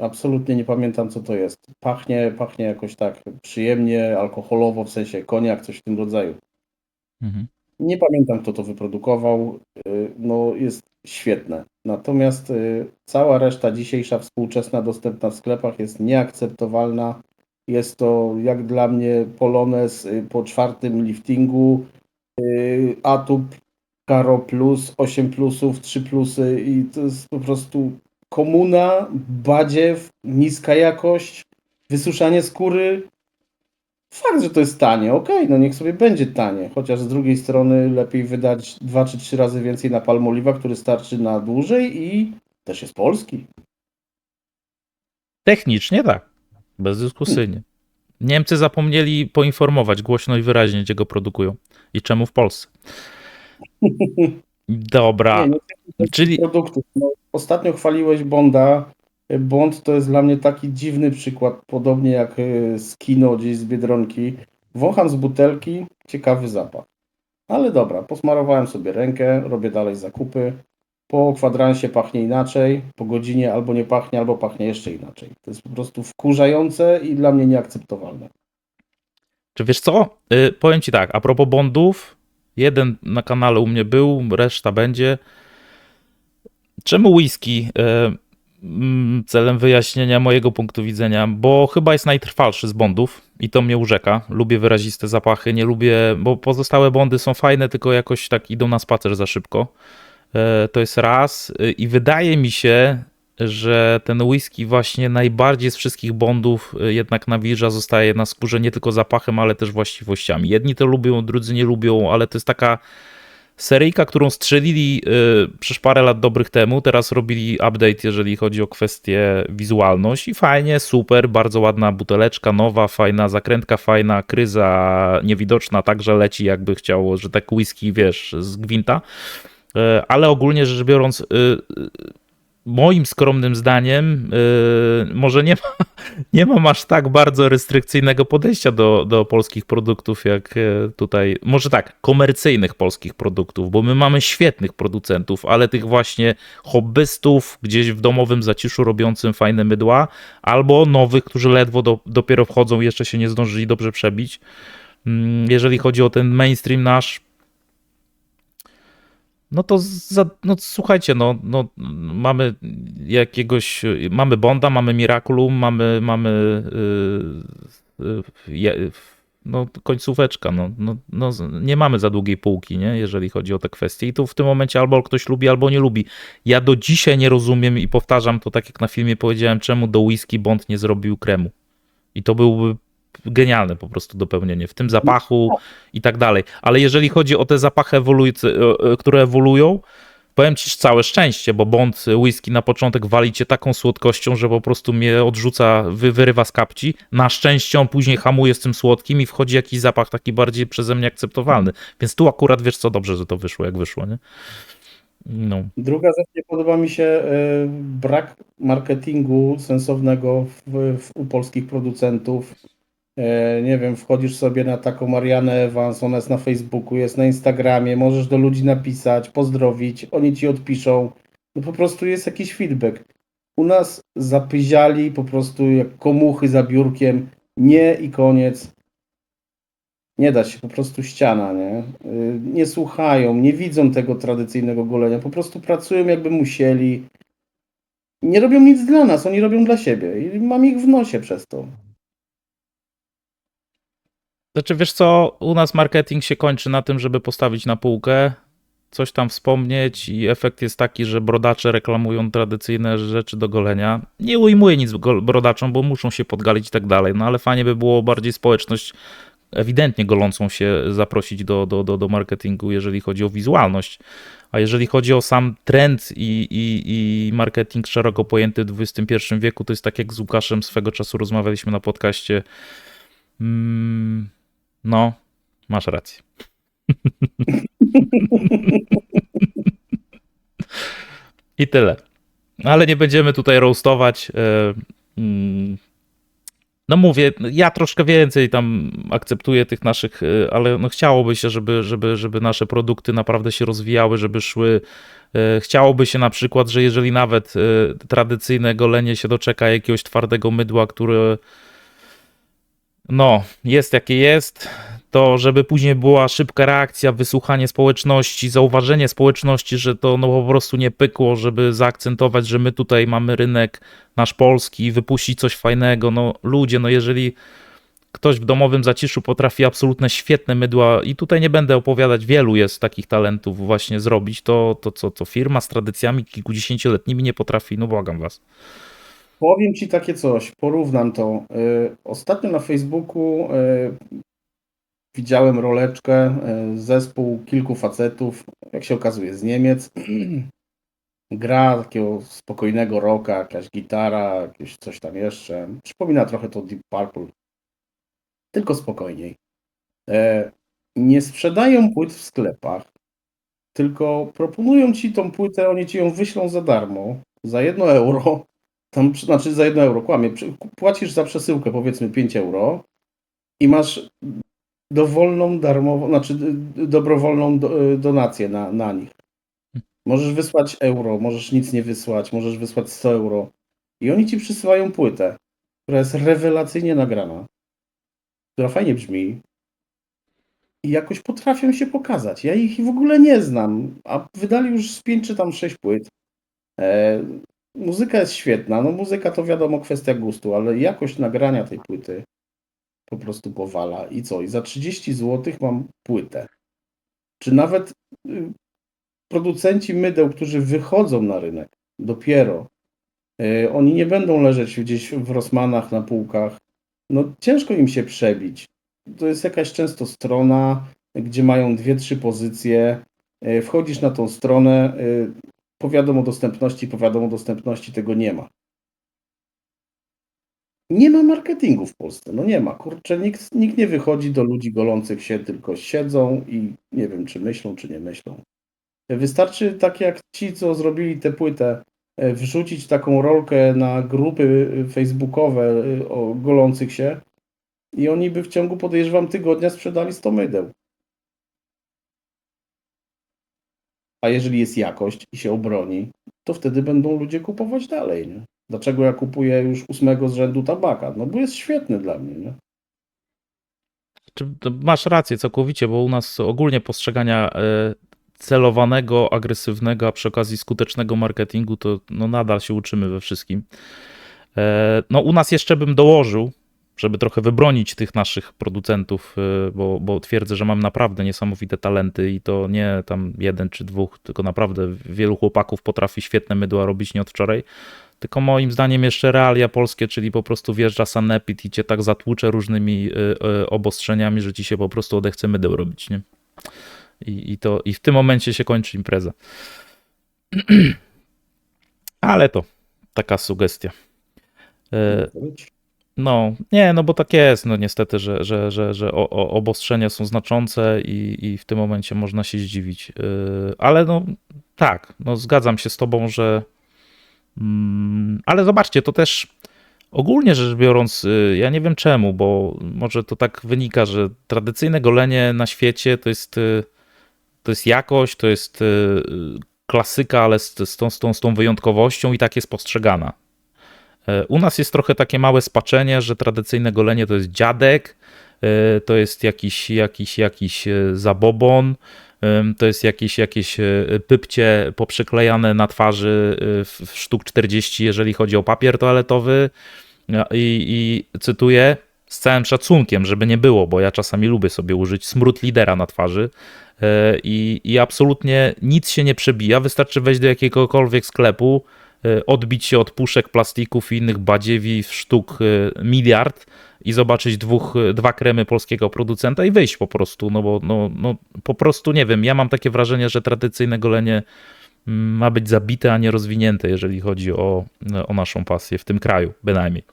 Absolutnie nie pamiętam, co to jest. Pachnie jakoś tak przyjemnie, alkoholowo, w sensie koniak, coś w tym rodzaju. Mhm. Nie pamiętam, kto to wyprodukował. No, jest świetne. Natomiast cała reszta dzisiejsza, współczesna, dostępna w sklepach jest nieakceptowalna. Jest to jak dla mnie Polones po 4. liftingu, Atub, Karo Plus, 8 plusów, 3 plusy i to jest po prostu komuna, badziew, niska jakość, wysuszanie skóry. Fakt, że to jest tanie, okej, no niech sobie będzie tanie, chociaż z drugiej strony lepiej wydać 2 czy 3 razy więcej na Palmolive'a, który starczy na dłużej i też jest polski. Technicznie tak, bezdyskusyjnie. Niemcy zapomnieli poinformować głośno i wyraźnie, gdzie go produkują i czemu w Polsce. Dobra, Nie czyli produktów. No, ostatnio chwaliłeś Bonda. Bond to jest dla mnie taki dziwny przykład, podobnie jak z kino gdzieś z Biedronki. Wącham z butelki, ciekawy zapach. Ale dobra, posmarowałem sobie rękę, robię dalej zakupy. Po kwadransie pachnie inaczej, po godzinie albo nie pachnie, albo pachnie jeszcze inaczej. To jest po prostu wkurzające i dla mnie nieakceptowalne. czy wiesz co? Powiem ci tak, a propos Bondów, Jeden na kanale u mnie był, reszta będzie. Czemu whisky? Celem wyjaśnienia mojego punktu widzenia, bo chyba jest najtrwalszy z bondów i to mnie urzeka. Lubię wyraziste zapachy, nie lubię, bo pozostałe bondy są fajne, tylko jakoś tak idą na spacer za szybko. To jest raz i wydaje mi się, że ten whisky właśnie najbardziej z wszystkich bondów jednak nawilża, zostaje na skórze nie tylko zapachem, ale też właściwościami. Jedni to lubią, drudzy nie lubią, ale to jest taka seryjka, którą strzelili przecież parę lat dobrych temu, teraz robili update, jeżeli chodzi o kwestię wizualność i fajnie, super, bardzo ładna buteleczka, nowa, fajna zakrętka, fajna kryza niewidoczna, także leci jakby chciało, że tak whisky, wiesz, z gwinta, ale ogólnie rzecz biorąc, moim skromnym zdaniem, może nie mam aż tak bardzo restrykcyjnego podejścia do polskich produktów, jak tutaj, może tak, komercyjnych polskich produktów, bo my mamy świetnych producentów, ale tych właśnie hobbystów gdzieś w domowym zaciszu robiącym fajne mydła, albo nowych, którzy ledwo dopiero wchodzą, jeszcze się nie zdążyli dobrze przebić. Jeżeli chodzi o ten mainstream nasz, no to no słuchajcie, mamy mamy Bonda, mamy Miraculum, mamy no końcóweczka, nie mamy za długiej półki, nie, jeżeli chodzi o te kwestie i tu w tym momencie albo ktoś lubi, albo nie lubi. Ja do dzisiaj nie rozumiem i powtarzam to tak jak na filmie powiedziałem, czemu do whisky Bond nie zrobił kremu. I to byłby genialne po prostu dopełnienie w tym zapachu i tak dalej. Ale jeżeli chodzi o te zapachy które ewoluują, powiem ci całe szczęście, bo Bond whisky na początek wali cię taką słodkością, że po prostu mnie odrzuca, wyrywa z kapci. Na szczęście on później hamuje z tym słodkim i wchodzi jakiś zapach taki bardziej przeze mnie akceptowalny. Więc tu akurat wiesz co, dobrze, że to wyszło jak wyszło, nie? No. Druga rzecz, nie podoba mi się brak marketingu sensownego u polskich producentów. Nie wiem, wchodzisz sobie na taką Marianę Evans, ona jest na Facebooku, jest na Instagramie, możesz do ludzi napisać, pozdrowić, oni ci odpiszą. No po prostu jest jakiś feedback. U nas zapyziali po prostu jak komuchy za biurkiem, nie i koniec. Nie da się, po prostu ściana, nie? Nie słuchają, nie widzą tego tradycyjnego golenia, po prostu pracują jakby musieli. Nie robią nic dla nas, oni robią dla siebie i mam ich w nosie przez to. Znaczy, wiesz co, u nas marketing się kończy na tym, żeby postawić na półkę, coś tam wspomnieć i efekt jest taki, że brodacze reklamują tradycyjne rzeczy do golenia. Nie ujmuję nic brodaczom, bo muszą się podgalić i tak dalej, no ale fajnie by było bardziej społeczność ewidentnie golącą się zaprosić do marketingu, jeżeli chodzi o wizualność. A jeżeli chodzi o sam trend i marketing szeroko pojęty w XXI wieku, to jest tak jak z Łukaszem swego czasu rozmawialiśmy na podcaście. No, masz rację. I tyle. Ale nie będziemy tutaj roastować. No mówię, ja troszkę więcej tam akceptuję tych naszych, ale no chciałoby się, żeby nasze produkty naprawdę się rozwijały, żeby szły. Chciałoby się na przykład, że jeżeli nawet tradycyjne golenie się doczeka jakiegoś twardego mydła, które no, jest jakie jest, to żeby później była szybka reakcja, wysłuchanie społeczności, zauważenie społeczności, że to no po prostu nie pykło, żeby zaakcentować, że my tutaj mamy rynek nasz polski, wypuścić coś fajnego. No ludzie, no jeżeli ktoś w domowym zaciszu potrafi absolutne świetne mydła i tutaj nie będę opowiadać, wielu jest takich talentów właśnie zrobić, to firma z tradycjami kilkudziesięcioletnimi nie potrafi, no błagam was. Powiem ci takie coś, porównam to. Ostatnio na Facebooku widziałem roleczkę, zespół kilku facetów, jak się okazuje z Niemiec. Gra takiego spokojnego rocka, jakaś gitara, jakieś coś tam jeszcze. Przypomina trochę to Deep Purple. Tylko spokojniej. Nie sprzedają płyt w sklepach, tylko proponują ci tą płytę, oni ci ją wyślą za darmo, za 1 euro. Tam, znaczy za 1 euro, kłamie. Płacisz za przesyłkę powiedzmy 5 euro i masz dowolną, darmową, znaczy dobrowolną donację na nich. Możesz wysłać euro, możesz nic nie wysłać, możesz wysłać 100 euro i oni ci przysyłają płytę, która jest rewelacyjnie nagrana, która fajnie brzmi. i jakoś potrafią się pokazać. Ja ich w ogóle nie znam, a wydali już z 5 czy tam 6 płyt. E, Muzyka jest świetna, no muzyka to wiadomo kwestia gustu, ale jakość nagrania tej płyty po prostu powala. I co? I za 30 zł mam płytę. Czy nawet producenci mydeł, którzy wychodzą na rynek dopiero, oni nie będą leżeć gdzieś w Rossmanach na półkach. No ciężko im się przebić. To jest jakaś często strona, gdzie mają 2-3 pozycje. Wchodzisz na tą stronę, powiadom o dostępności, tego nie ma. Nie ma marketingu w Polsce, no nie ma. Kurczę, nikt nie wychodzi do ludzi golących się, tylko siedzą i nie wiem, czy myślą, czy nie myślą. Wystarczy tak jak ci, co zrobili tę płytę, wrzucić taką rolkę na grupy facebookowe o golących się i oni by w ciągu, podejrzewam, tygodnia sprzedali 100 mydeł. A jeżeli jest jakość i się obroni, to wtedy będą ludzie kupować dalej, nie? Dlaczego ja kupuję już 8 z rzędu tabaka? No bo jest świetny dla mnie, nie? Masz rację całkowicie, bo u nas ogólnie postrzegania celowanego, agresywnego, a przy okazji skutecznego marketingu to no, nadal się uczymy we wszystkim. No u nas jeszcze bym dołożył, żeby trochę wybronić tych naszych producentów, bo twierdzę, że mam naprawdę niesamowite talenty i to nie tam 1 czy 2, tylko naprawdę wielu chłopaków potrafi świetne mydła robić nie od wczoraj. Tylko moim zdaniem jeszcze realia polskie, czyli po prostu wjeżdża sanepid i cię tak zatłucze różnymi obostrzeniami, że ci się po prostu odechce mydeł robić, nie? I w tym momencie się kończy impreza. Ale to taka sugestia. No, nie, no bo tak jest, no niestety, że obostrzenia są znaczące i w tym momencie można się zdziwić. Ale no tak, no zgadzam się z tobą, że ale zobaczcie, to też ogólnie rzecz biorąc, ja nie wiem czemu, bo może to tak wynika, że tradycyjne golenie na świecie to jest jakość, to jest klasyka, ale z tą wyjątkowością i tak jest postrzegana. U nas jest trochę takie małe spaczenie, że tradycyjne golenie to jest dziadek, to jest jakiś zabobon, to jest jakieś pypcie poprzyklejane na twarzy w sztuk 40, jeżeli chodzi o papier toaletowy. I cytuję, z całym szacunkiem, żeby nie było, bo ja czasami lubię sobie użyć smród lidera na twarzy i absolutnie nic się nie przebija. Wystarczy wejść do jakiegokolwiek sklepu, odbić się od puszek, plastików i innych badziewi w sztuk miliard i zobaczyć dwa kremy polskiego producenta i wyjść po prostu, no bo no, po prostu nie wiem, ja mam takie wrażenie, że tradycyjne golenie ma być zabite, a nie rozwinięte, jeżeli chodzi o naszą pasję w tym kraju, bynajmniej.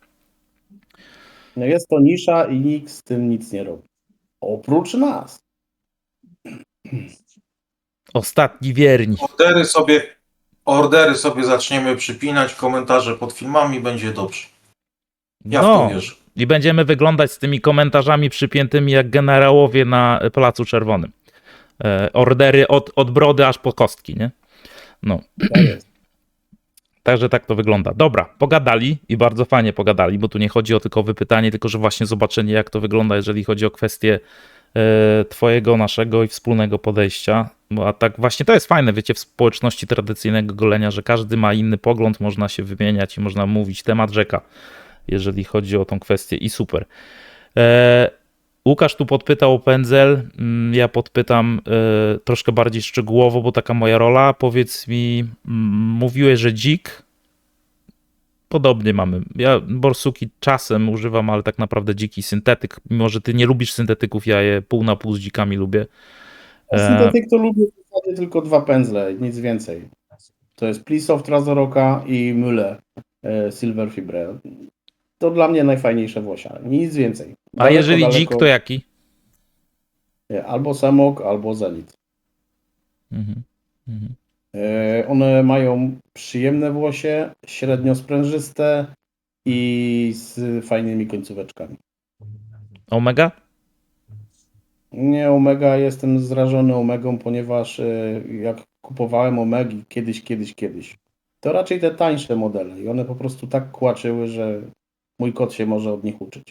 No jest to nisza i nikt z tym nic nie robi. Oprócz nas. Ostatni wierni. Ordery sobie zaczniemy przypinać, komentarze pod filmami, będzie dobrze. Ja w to wierzę. I będziemy wyglądać z tymi komentarzami przypiętymi jak generałowie na Placu Czerwonym. Ordery od brody aż po kostki, nie? No. Tak jest. Także tak to wygląda. Dobra, pogadali i bardzo fajnie pogadali, bo tu nie chodzi o tylko wypytanie, tylko że właśnie zobaczenie, jak to wygląda, jeżeli chodzi o kwestię twojego, naszego i wspólnego podejścia. A tak właśnie to jest fajne, wiecie, w społeczności tradycyjnego golenia, że każdy ma inny pogląd, można się wymieniać i można mówić. Temat rzeka, jeżeli chodzi o tą kwestię i super. Łukasz tu podpytał o pędzel, ja podpytam troszkę bardziej szczegółowo, bo taka moja rola. Powiedz mi, mówiłeś, że dzik? Podobnie mamy. Ja borsuki czasem używam, ale tak naprawdę dziki syntetyk. Mimo że ty nie lubisz syntetyków, ja je pół na pół z dzikami lubię. Syntetyk to lubię w zasadzie tylko 2 pędzle, nic więcej. To jest Plisoft Razoroka i Müller Silver Fibre. To dla mnie najfajniejsze włosia, nic więcej. A jeżeli dzik, to jaki? Albo Samok, albo Zenit. Mhm. One mają przyjemne włosie, średnio sprężyste i z fajnymi końcóweczkami. Omega? Nie, Omega, jestem zrażony Omegą, ponieważ jak kupowałem Omegi kiedyś, to raczej te tańsze modele i one po prostu tak kłaczyły, że mój kot się może od nich uczyć.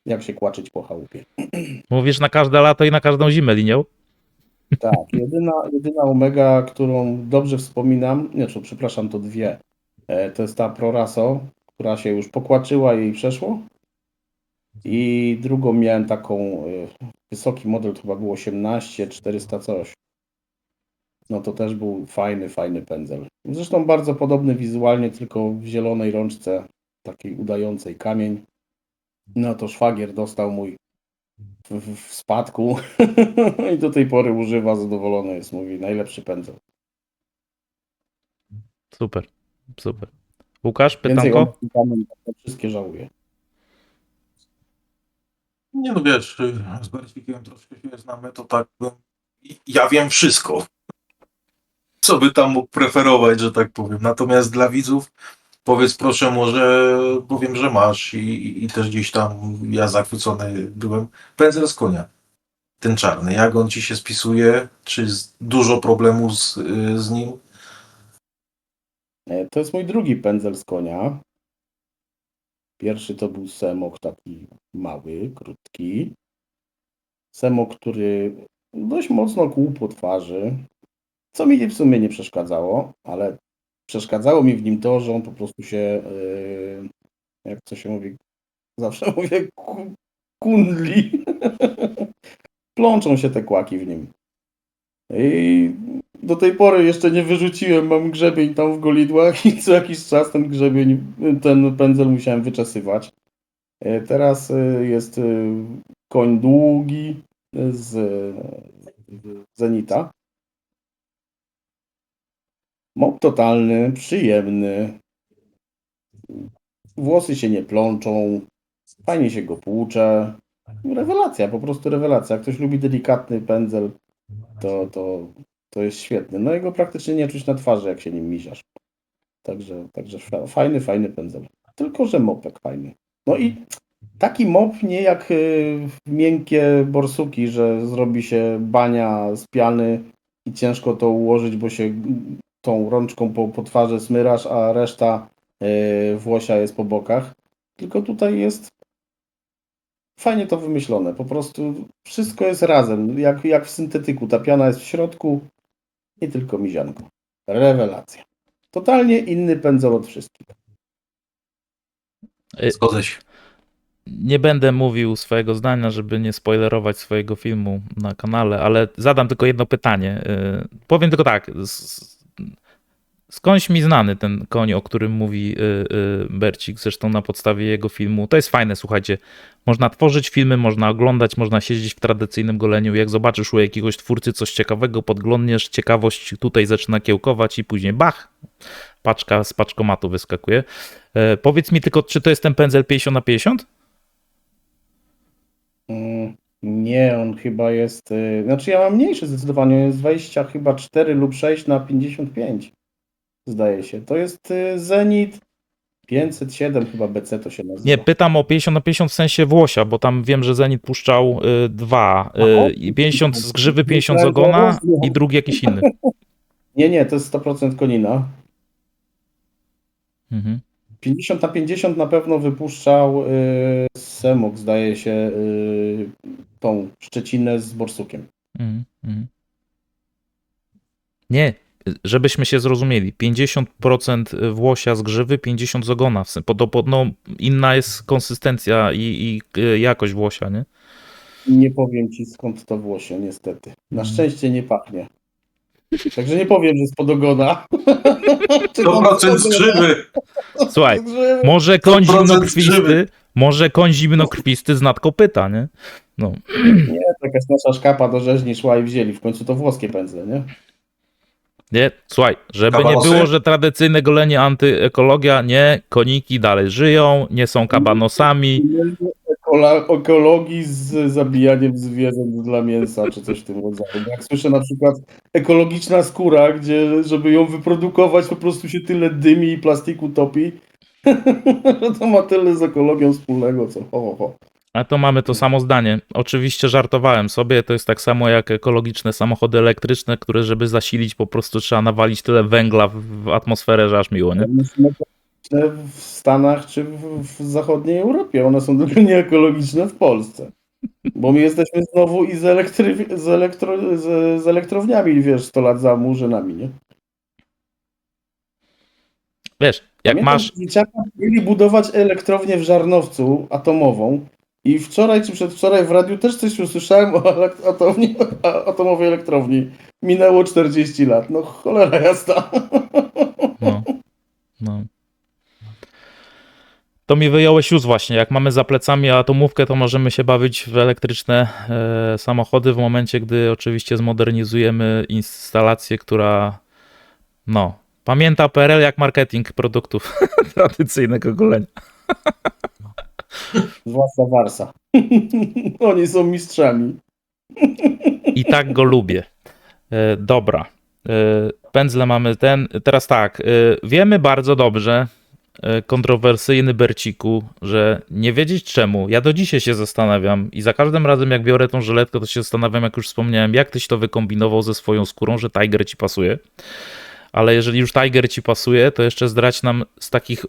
jak się kłaczyć po chałupie. Mówisz na każde lato i na każdą zimę linią? Tak, jedyna Omega, którą dobrze wspominam, przepraszam, to dwie. To jest ta ProRaso, która się już pokłaczyła i jej przeszło. I drugą miałem taką, wysoki model, to chyba był 18, 400 coś. No to też był fajny pędzel. Zresztą bardzo podobny wizualnie, tylko w zielonej rączce, takiej udającej kamień. No to szwagier dostał mój w spadku i do tej pory używa, zadowolony jest, mówi, najlepszy pędzel. Super. Łukasz, Więcej pytanko? kamień, wszystkie żałuję. Nie no wiesz, z Bercikiem troszkę się znamy, to tak ja wiem wszystko, co by tam mógł preferować, że tak powiem. Natomiast dla widzów powiedz proszę może, powiem, że masz i też gdzieś tam ja zachwycony byłem. Pędzel z konia, ten czarny, jak on ci się spisuje? Czy dużo problemów z nim? To jest mój drugi pędzel z konia. Pierwszy to był Semok, taki mały, krótki. Semok, który dość mocno kłuł po twarzy, co mi w sumie nie przeszkadzało, ale przeszkadzało mi w nim to, że on po prostu się, jak to się mówi, zawsze mówię, kundli. Plączą się te kłaki w nim. I do tej pory jeszcze nie wyrzuciłem, mam grzebień tam w golidłach i co jakiś czas ten pędzel musiałem wyczesywać. Teraz jest koń długi z Zenita. Mop totalny, przyjemny. Włosy się nie plączą. Fajnie się go płucze. Rewelacja, po prostu rewelacja. Jak ktoś lubi delikatny pędzel, to jest świetny. No i go praktycznie nie czuć na twarzy, jak się nim miziasz. Także fajny pędzel. Tylko że mopek fajny. No i taki mop nie jak miękkie borsuki, że zrobi się bania z piany i ciężko to ułożyć, bo się tą rączką po twarzy smyrasz, a reszta włosia jest po bokach. Tylko tutaj jest fajnie to wymyślone. Po prostu wszystko jest razem. Jak w syntetyku. Ta piana jest w środku i tylko mizianko. Rewelacja. Totalnie inny pędzel od wszystkich. Zgodzę się. Nie będę mówił swojego zdania, żeby nie spoilerować swojego filmu na kanale, ale zadam tylko jedno pytanie. Powiem tylko tak. Skądś mi znany ten koń, o którym mówi Bercik, zresztą na podstawie jego filmu. To jest fajne, słuchajcie. Można tworzyć filmy, można oglądać, można siedzieć w tradycyjnym goleniu. Jak zobaczysz u jakiegoś twórcy coś ciekawego, podglądniesz, ciekawość tutaj zaczyna kiełkować i później bach, paczka z paczkomatu wyskakuje. Powiedz mi tylko, czy to jest ten pędzel 50/50? Nie, on chyba jest. Znaczy ja mam mniejszy zdecydowanie, jest 20 chyba 4 lub 6/55. Zdaje się. To jest Zenit 507 chyba BC to się nazywa. Nie, pytam o 50/50 w sensie włosia, bo tam wiem, że Zenit puszczał dwa. 50 z grzywy, 50 z ogona i drugi jakiś inny. Nie, to jest 100% konina. Mhm. 50/50 na pewno wypuszczał Semok, zdaje się, tą Szczecinę z borsukiem. Mhm. Nie, żebyśmy się zrozumieli. 50% włosia z grzywy, 50 z ogona. No, inna jest konsystencja i jakość włosia, nie? Nie powiem ci skąd to włosie, niestety. Na szczęście nie pachnie. Także nie powiem, że spod ogona. 100% skrzywy. Słuchaj, może koń zimnokrwisty, z nadkopyta, nie? No. Nie, to jakaś nasza szkapa do rzeźni szła i wzięli. W końcu to włoskie pędzle, nie? Nie, słuchaj, żeby Kabanosy? nie było, że tradycyjne golenie antyekologia, nie, koniki dalej żyją, nie są kabanosami. Ekologii z zabijaniem zwierząt dla mięsa, czy coś w tym rodzaju. Jak słyszę na przykład ekologiczna skóra, gdzie żeby ją wyprodukować po prostu się tyle dymi i plastiku topi, że to ma tyle z ekologią wspólnego, co ho. A to mamy to samo zdanie. Oczywiście żartowałem sobie, to jest tak samo jak ekologiczne samochody elektryczne, które żeby zasilić po prostu trzeba nawalić tyle węgla w atmosferę, że aż miło, nie? ekologiczne w Stanach czy w zachodniej Europie. One są tylko nieekologiczne w Polsce. Bo my jesteśmy znowu i z elektrowniami, wiesz, 100 lat za murzynami, nie? Wiesz, jak Pamiętam, masz... że dzieciaki mieli budować elektrownię w Żarnowcu atomową i wczoraj czy przedwczoraj w radiu też coś usłyszałem o atomowej elektrowni. Minęło 40 lat. No cholera jasna. No, no. To mi wyjąłeś już właśnie. Jak mamy za plecami atomówkę, to możemy się bawić w elektryczne samochody w momencie, gdy oczywiście zmodernizujemy instalację, która no, pamięta PRL jak marketing produktów tradycyjnego golenia. Zwłaszcza Warsa. Oni są mistrzami. I tak go lubię. Dobra. Pędzle mamy ten. Teraz tak. Wiemy bardzo dobrze, kontrowersyjny Berciku, że nie wiedzieć czemu. Ja do dzisiaj się zastanawiam i za każdym razem jak biorę tą żyletkę, to się zastanawiam, jak już wspomniałem, jak tyś to wykombinował ze swoją skórą, że Tiger ci pasuje. Ale jeżeli już Tiger ci pasuje, to jeszcze zdradź nam z takich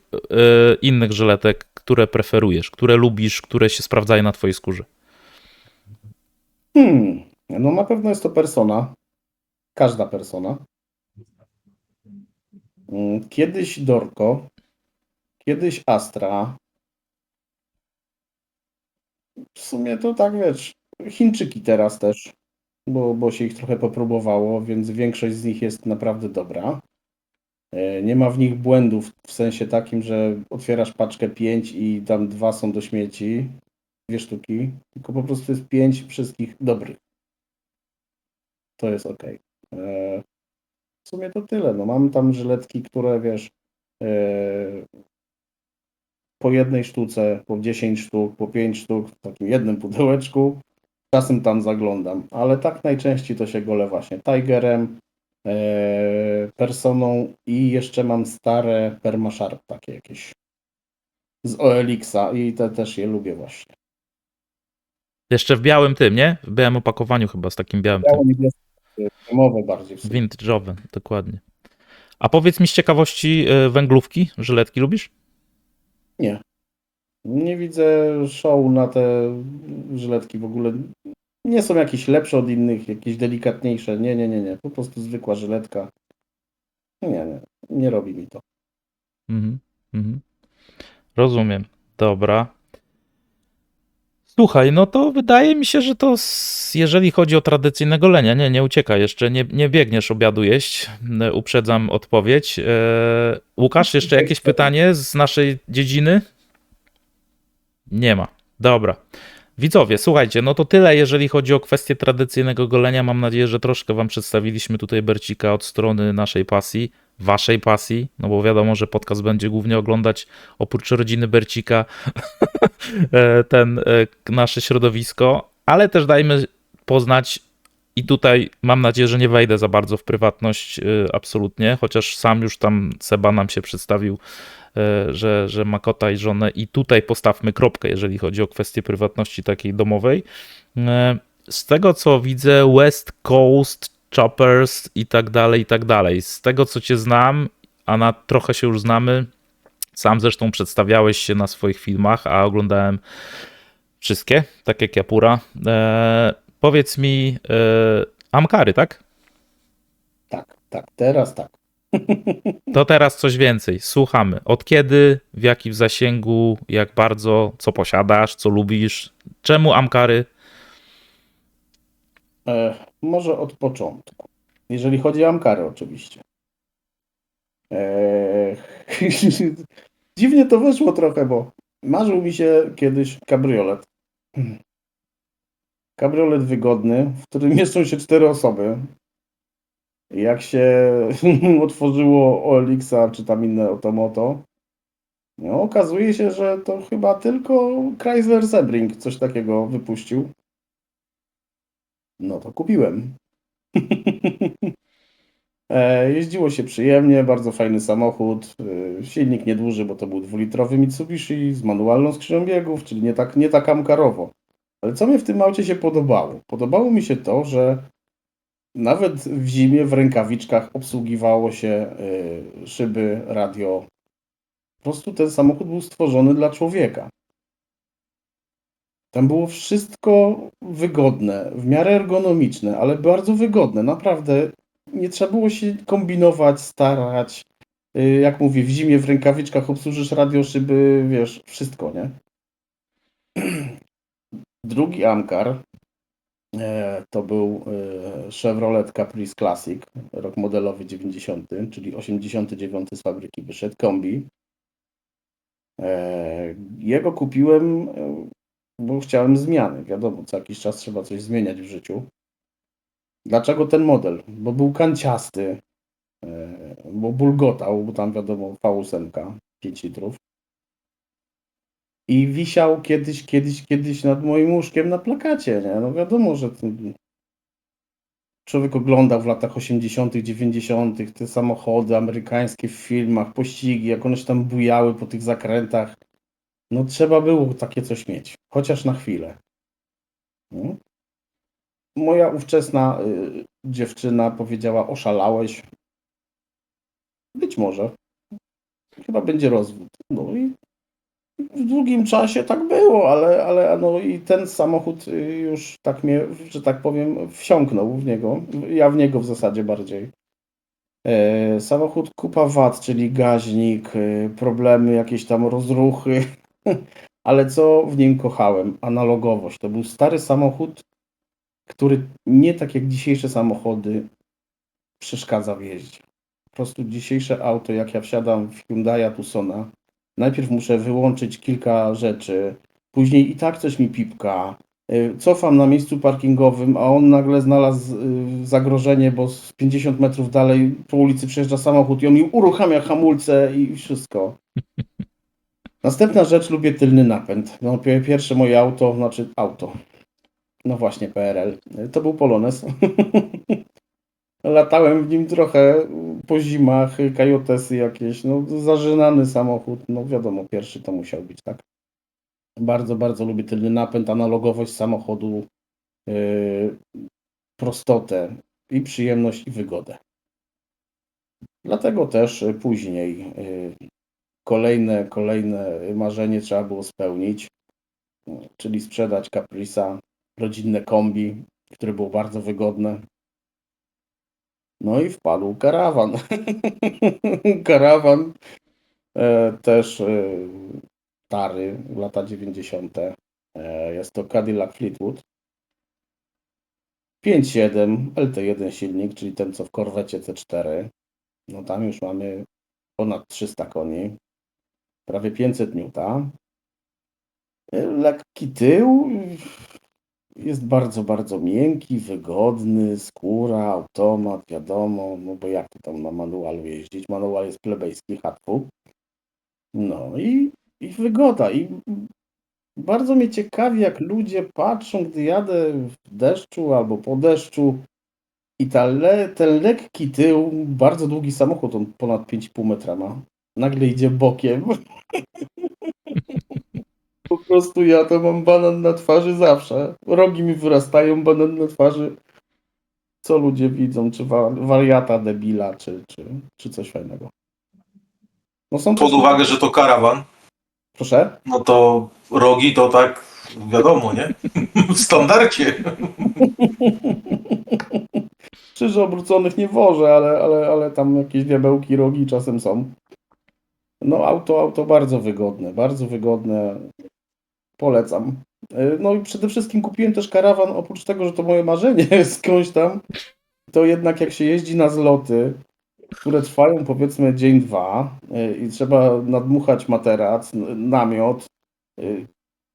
innych żyletek, które preferujesz, które lubisz, które się sprawdzają na twojej skórze. No na pewno jest to persona. Każda persona. Kiedyś Dorko. Kiedyś Astra. W sumie to tak, wiesz, Chińczyki teraz też, bo się ich trochę popróbowało, więc większość z nich jest naprawdę dobra. Nie ma w nich błędów w sensie takim, że otwierasz paczkę 5 i tam 2 są do śmieci, 2 sztuki, tylko po prostu jest 5 wszystkich dobrych. To jest ok. W sumie to tyle. No, mam tam żyletki, które wiesz, po jednej sztuce, po 10 sztuk, po 5 sztuk w takim jednym pudełeczku. Czasem tam zaglądam, ale tak najczęściej to się golę właśnie Tigerem, Personą i jeszcze mam stare Permasharp takie jakieś z OLX-a i te też je lubię właśnie. Jeszcze w białym tym, nie? W białym opakowaniu chyba, z takim białym tym. Biało-niebieskie, kremowe bardziej w sumie. Vintage'owe, dokładnie. A powiedz mi z ciekawości, węglówki, żyletki lubisz? Nie. Nie widzę show na te żyletki w ogóle. Nie są jakieś lepsze od innych, jakieś delikatniejsze. Nie. Po prostu zwykła żyletka. Nie robi mi to. Mhm. Rozumiem. Dobra. Słuchaj, no to wydaje mi się, że to jeżeli chodzi o tradycyjne golenie, nie uciekaj jeszcze, nie biegniesz obiadu jeść, uprzedzam odpowiedź. Łukasz, jeszcze jakieś pytanie z naszej dziedziny? Nie ma. Dobra. Widzowie, słuchajcie, no to tyle, jeżeli chodzi o kwestię tradycyjnego golenia. Mam nadzieję, że troszkę wam przedstawiliśmy tutaj Bercika od strony naszej pasji, waszej pasji, no bo wiadomo, że podcast będzie głównie oglądać oprócz rodziny Bercika nasze środowisko, ale też dajmy poznać i tutaj mam nadzieję, że nie wejdę za bardzo w prywatność absolutnie, chociaż sam już tam Seba nam się przedstawił, że ma kota i żonę i tutaj postawmy kropkę, jeżeli chodzi o kwestię prywatności takiej domowej. Z tego co widzę, West Coast, Choppers i tak dalej. Z tego co cię znam, a trochę się już znamy, sam zresztą przedstawiałeś się na swoich filmach, a oglądałem wszystkie, tak jak Japura. Powiedz mi, Amkary, tak? Tak, teraz tak. To teraz coś więcej. Słuchamy. Od kiedy, w jakim zasięgu, jak bardzo, co posiadasz, co lubisz? Czemu Amkary? Może od początku. Jeżeli chodzi o Amkary oczywiście. Dziwnie to wyszło trochę, bo marzył mi się kiedyś kabriolet. Kabriolet wygodny, w którym mieszczą się 4 osoby. Jak się otworzyło OLX-a czy tam inne Otomoto, no, okazuje się, że to chyba tylko Chrysler Sebring coś takiego wypuścił. No to kupiłem. Jeździło się przyjemnie, bardzo fajny samochód. Silnik nieduży, bo to był 2-litrowy Mitsubishi z manualną skrzynią biegów, czyli nie tak amkarowo. Ale co mnie w tym aucie się podobało? Podobało mi się to, że nawet w zimie w rękawiczkach obsługiwało się szyby, radio Po prostu ten samochód był stworzony dla człowieka. Tam było wszystko wygodne, w miarę ergonomiczne, ale bardzo wygodne. Naprawdę nie trzeba było się kombinować, starać. Jak mówię, w zimie w rękawiczkach obsłużysz radio, szyby, wiesz, wszystko, nie? Drugi Ankar to był Chevrolet Caprice Classic, rok modelowy 90, czyli 89 z fabryki wyszedł, kombi. Jego kupiłem, bo chciałem zmiany. Wiadomo, co jakiś czas trzeba coś zmieniać w życiu. Dlaczego ten model? Bo był kanciasty, bo bulgotał, bo tam wiadomo V8, 5 litrów. I wisiał kiedyś nad moim łóżkiem na plakacie, nie? No wiadomo, że człowiek oglądał w latach 80., 90. te samochody amerykańskie w filmach, pościgi, jak one się tam bujały po tych zakrętach. No trzeba było takie coś mieć, chociaż na chwilę. No. Moja ówczesna dziewczyna powiedziała: oszalałeś. Być może. Chyba będzie rozwód. No i w długim czasie tak było, ale no i ten samochód już tak mnie, że tak powiem, wsiąknął w niego. Ja w niego w zasadzie bardziej. Samochód kupa wad, czyli gaźnik, problemy, jakieś tam rozruchy. Ale co w nim kochałem? Analogowość. To był stary samochód, który nie tak jak dzisiejsze samochody przeszkadza w jeździe. Po prostu dzisiejsze auto, jak ja wsiadam w Hyundai'a Tucsona, najpierw muszę wyłączyć kilka rzeczy, później i tak coś mi pipka. Cofam na miejscu parkingowym, a on nagle znalazł zagrożenie, bo z 50 metrów dalej po ulicy przejeżdża samochód i on mi uruchamia hamulce i wszystko. Następna rzecz, lubię tylny napęd. No, pierwsze moje auto, znaczy auto. No właśnie, PRL. To był Polones. Latałem w nim trochę po zimach, kajotesy jakieś, no zażynany samochód, no wiadomo, pierwszy to musiał być, tak? Bardzo, bardzo lubię tylny napęd, analogowość samochodu, prostotę i przyjemność i wygodę. Dlatego też później kolejne marzenie trzeba było spełnić, czyli sprzedać Caprice'a, rodzinne kombi, które było bardzo wygodne. No i wpadł karawan. Karawan też stary, lata 90. Jest to Cadillac Fleetwood. 5.7 LT1 silnik, czyli ten co w Corvette C4. No tam już mamy ponad 300 koni. Prawie 500 N. Lekki tył. Jest bardzo, bardzo miękki, wygodny, skóra, automat, wiadomo, no bo jak to tam na manualu jeździć? Manual jest plebejski, hatfu. No i wygoda. I bardzo mnie ciekawi, jak ludzie patrzą, gdy jadę w deszczu albo po deszczu i ten lekki tył, bardzo długi samochód, on ponad 5,5 metra ma, nagle idzie bokiem. Po prostu ja to mam banan na twarzy zawsze. Rogi mi wyrastają, banan na twarzy. Co ludzie widzą? Czy wariata, debila, czy coś fajnego. No są Pod też... uwagę, że to karawan, Proszę? no to rogi to tak wiadomo, nie? W standardzie. Krzyży obróconych nie wożę, ale tam jakieś diabełki, rogi czasem są. No auto bardzo wygodne, bardzo wygodne. Polecam. No i przede wszystkim kupiłem też karawan, oprócz tego, że to moje marzenie jest skądś tam, to jednak jak się jeździ na zloty, które trwają powiedzmy dzień, dwa i trzeba nadmuchać materac, namiot,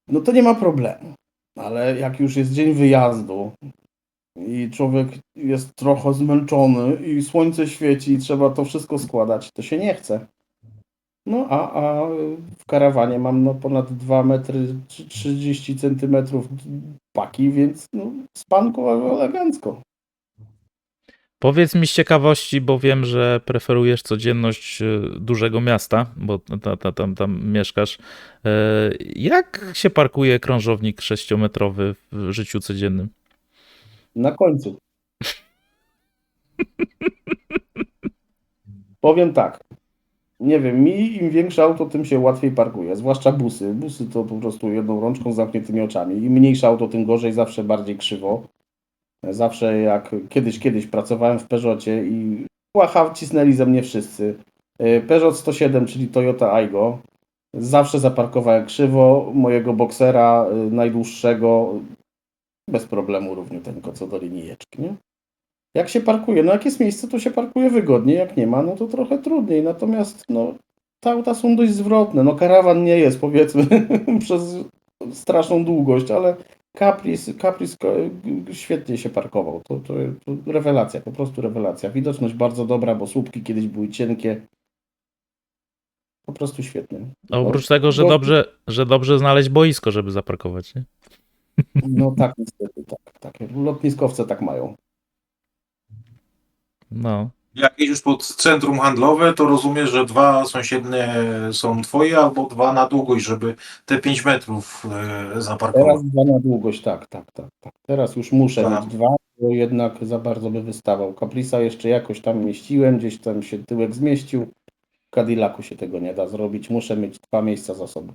no to nie ma problemu. Ale jak już jest dzień wyjazdu i człowiek jest trochę zmęczony i słońce świeci i trzeba to wszystko składać, to się nie chce. No a w karawanie mam no ponad 2 metry 30 centymetrów paki, więc no spanko elegancko. Powiedz mi z ciekawości, bo wiem, że preferujesz codzienność dużego miasta, bo tam mieszkasz. Jak się parkuje krążownik 6-metrowy w życiu codziennym? Na końcu. Powiem tak. nie wiem, im większe auto, tym się łatwiej parkuje, zwłaszcza busy. Busy to po prostu jedną rączką z zamkniętymi oczami. Im mniejsze auto, tym gorzej, zawsze bardziej krzywo. Zawsze jak kiedyś pracowałem w Peugeotie i łacha cisnęli ze mnie wszyscy. Peugeot 107, czyli Toyota Aygo. Zawsze zaparkowałem krzywo, mojego boksera najdłuższego bez problemu równiuteńko co do linijeczki, nie? Jak się parkuje, no jak jest miejsce, to się parkuje wygodnie, jak nie ma, no to trochę trudniej. Natomiast no, te auta są dość zwrotne. No karawan nie jest, powiedzmy, przez straszną długość, ale Caprice świetnie się parkował. To rewelacja, po prostu rewelacja. Widoczność bardzo dobra, bo słupki kiedyś były cienkie. Po prostu świetnie. A oprócz tego, go- że dobrze znaleźć boisko, żeby zaparkować, nie? No tak, niestety, tak. Lotniskowce tak mają. No. Jak jedziesz pod centrum handlowe, to rozumiesz, że dwa sąsiednie są twoje, albo dwa na długość, żeby te 5 metrów zaparkować. Teraz dwa na długość, tak. Teraz już muszę Tak. mieć dwa, bo jednak za bardzo by wystawał. Caprice'a jeszcze jakoś tam mieściłem, gdzieś tam się tyłek zmieścił. W Cadillacu się tego nie da zrobić. Muszę mieć dwa miejsca za sobą.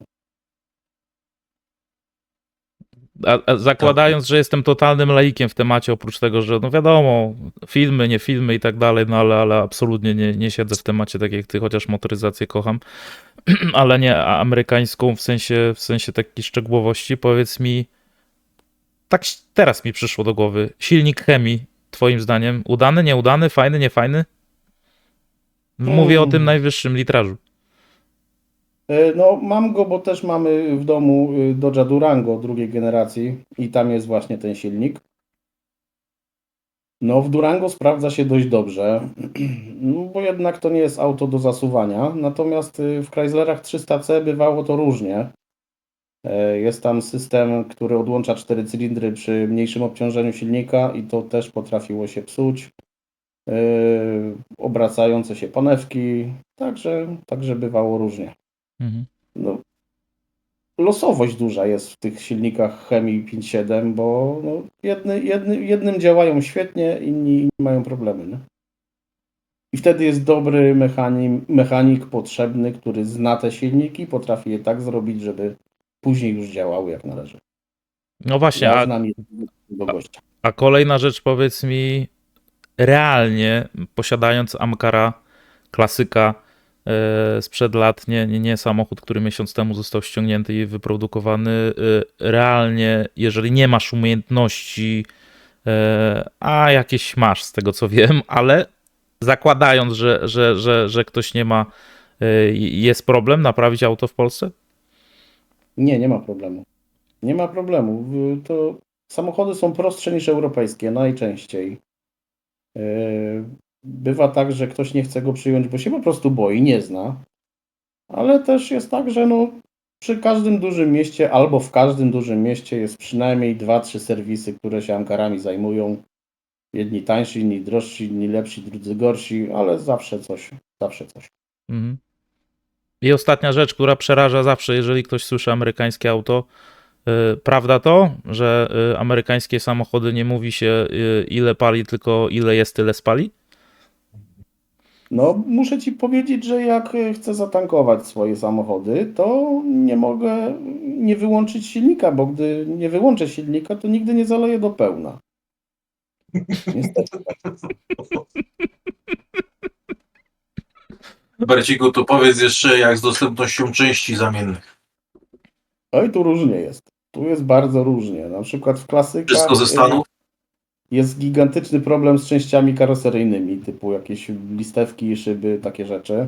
A zakładając, że jestem totalnym laikiem w temacie, oprócz tego, że no wiadomo, filmy, nie filmy i tak dalej, no ale absolutnie nie siedzę w temacie tak jak ty, chociaż motoryzację kocham, ale nie amerykańską w sensie takiej szczegółowości. Powiedz mi, tak teraz mi przyszło do głowy, silnik chemii, twoim zdaniem, udany, nieudany, fajny, niefajny? Mówię o tym najwyższym litrażu. No mam go, bo też mamy w domu Dodge'a Durango drugiej generacji i tam jest właśnie ten silnik. No w Durango sprawdza się dość dobrze, no, bo jednak to nie jest auto do zasuwania. Natomiast w Chryslerach 300C bywało to różnie. Jest tam system, który odłącza 4 cylindry przy mniejszym obciążeniu silnika i to też potrafiło się psuć. Obracające się panewki, także bywało różnie. Mhm. No, losowość duża jest w tych silnikach Chemii 5.7, bo no, jednym działają świetnie, inni mają problemy. Nie? I wtedy jest dobry mechanik potrzebny, który zna te silniki, potrafi je tak zrobić, żeby później już działały jak należy. No właśnie, Ja znam jednego gościa. a kolejna rzecz, powiedz mi, realnie posiadając Amkara, klasyka sprzed lat, nie samochód, który miesiąc temu został ściągnięty i wyprodukowany, realnie, jeżeli nie masz umiejętności, a jakieś masz z tego co wiem, ale zakładając, że ktoś nie ma, jest problem naprawić auto w Polsce? Nie ma problemu. Nie ma problemu. To samochody są prostsze niż europejskie najczęściej. Bywa tak, że ktoś nie chce go przyjąć, bo się po prostu boi, nie zna. Ale też jest tak, że no, przy każdym dużym mieście albo w każdym dużym mieście jest przynajmniej 2-3 serwisy, które się Amkarami zajmują. Jedni tańsi, inni drożsi, inni lepsi, drudzy gorsi, ale zawsze coś. Mhm. I ostatnia rzecz, która przeraża zawsze, jeżeli ktoś słyszy amerykańskie auto. Prawda to, że amerykańskie samochody nie mówi się ile pali, tylko ile jest, tyle spali? No, muszę Ci powiedzieć, że jak chcę zatankować swoje samochody, to nie mogę nie wyłączyć silnika, bo gdy nie wyłączę silnika, to nigdy nie zaleję do pełna. Niestety. Berciku, to powiedz jeszcze, jak z dostępnością części zamiennych. Oj, tu różnie jest. Tu jest bardzo różnie. Na przykład w klasykach Wszystko ze Stanów? jest gigantyczny problem z częściami karoseryjnymi, typu jakieś listewki, szyby, takie rzeczy.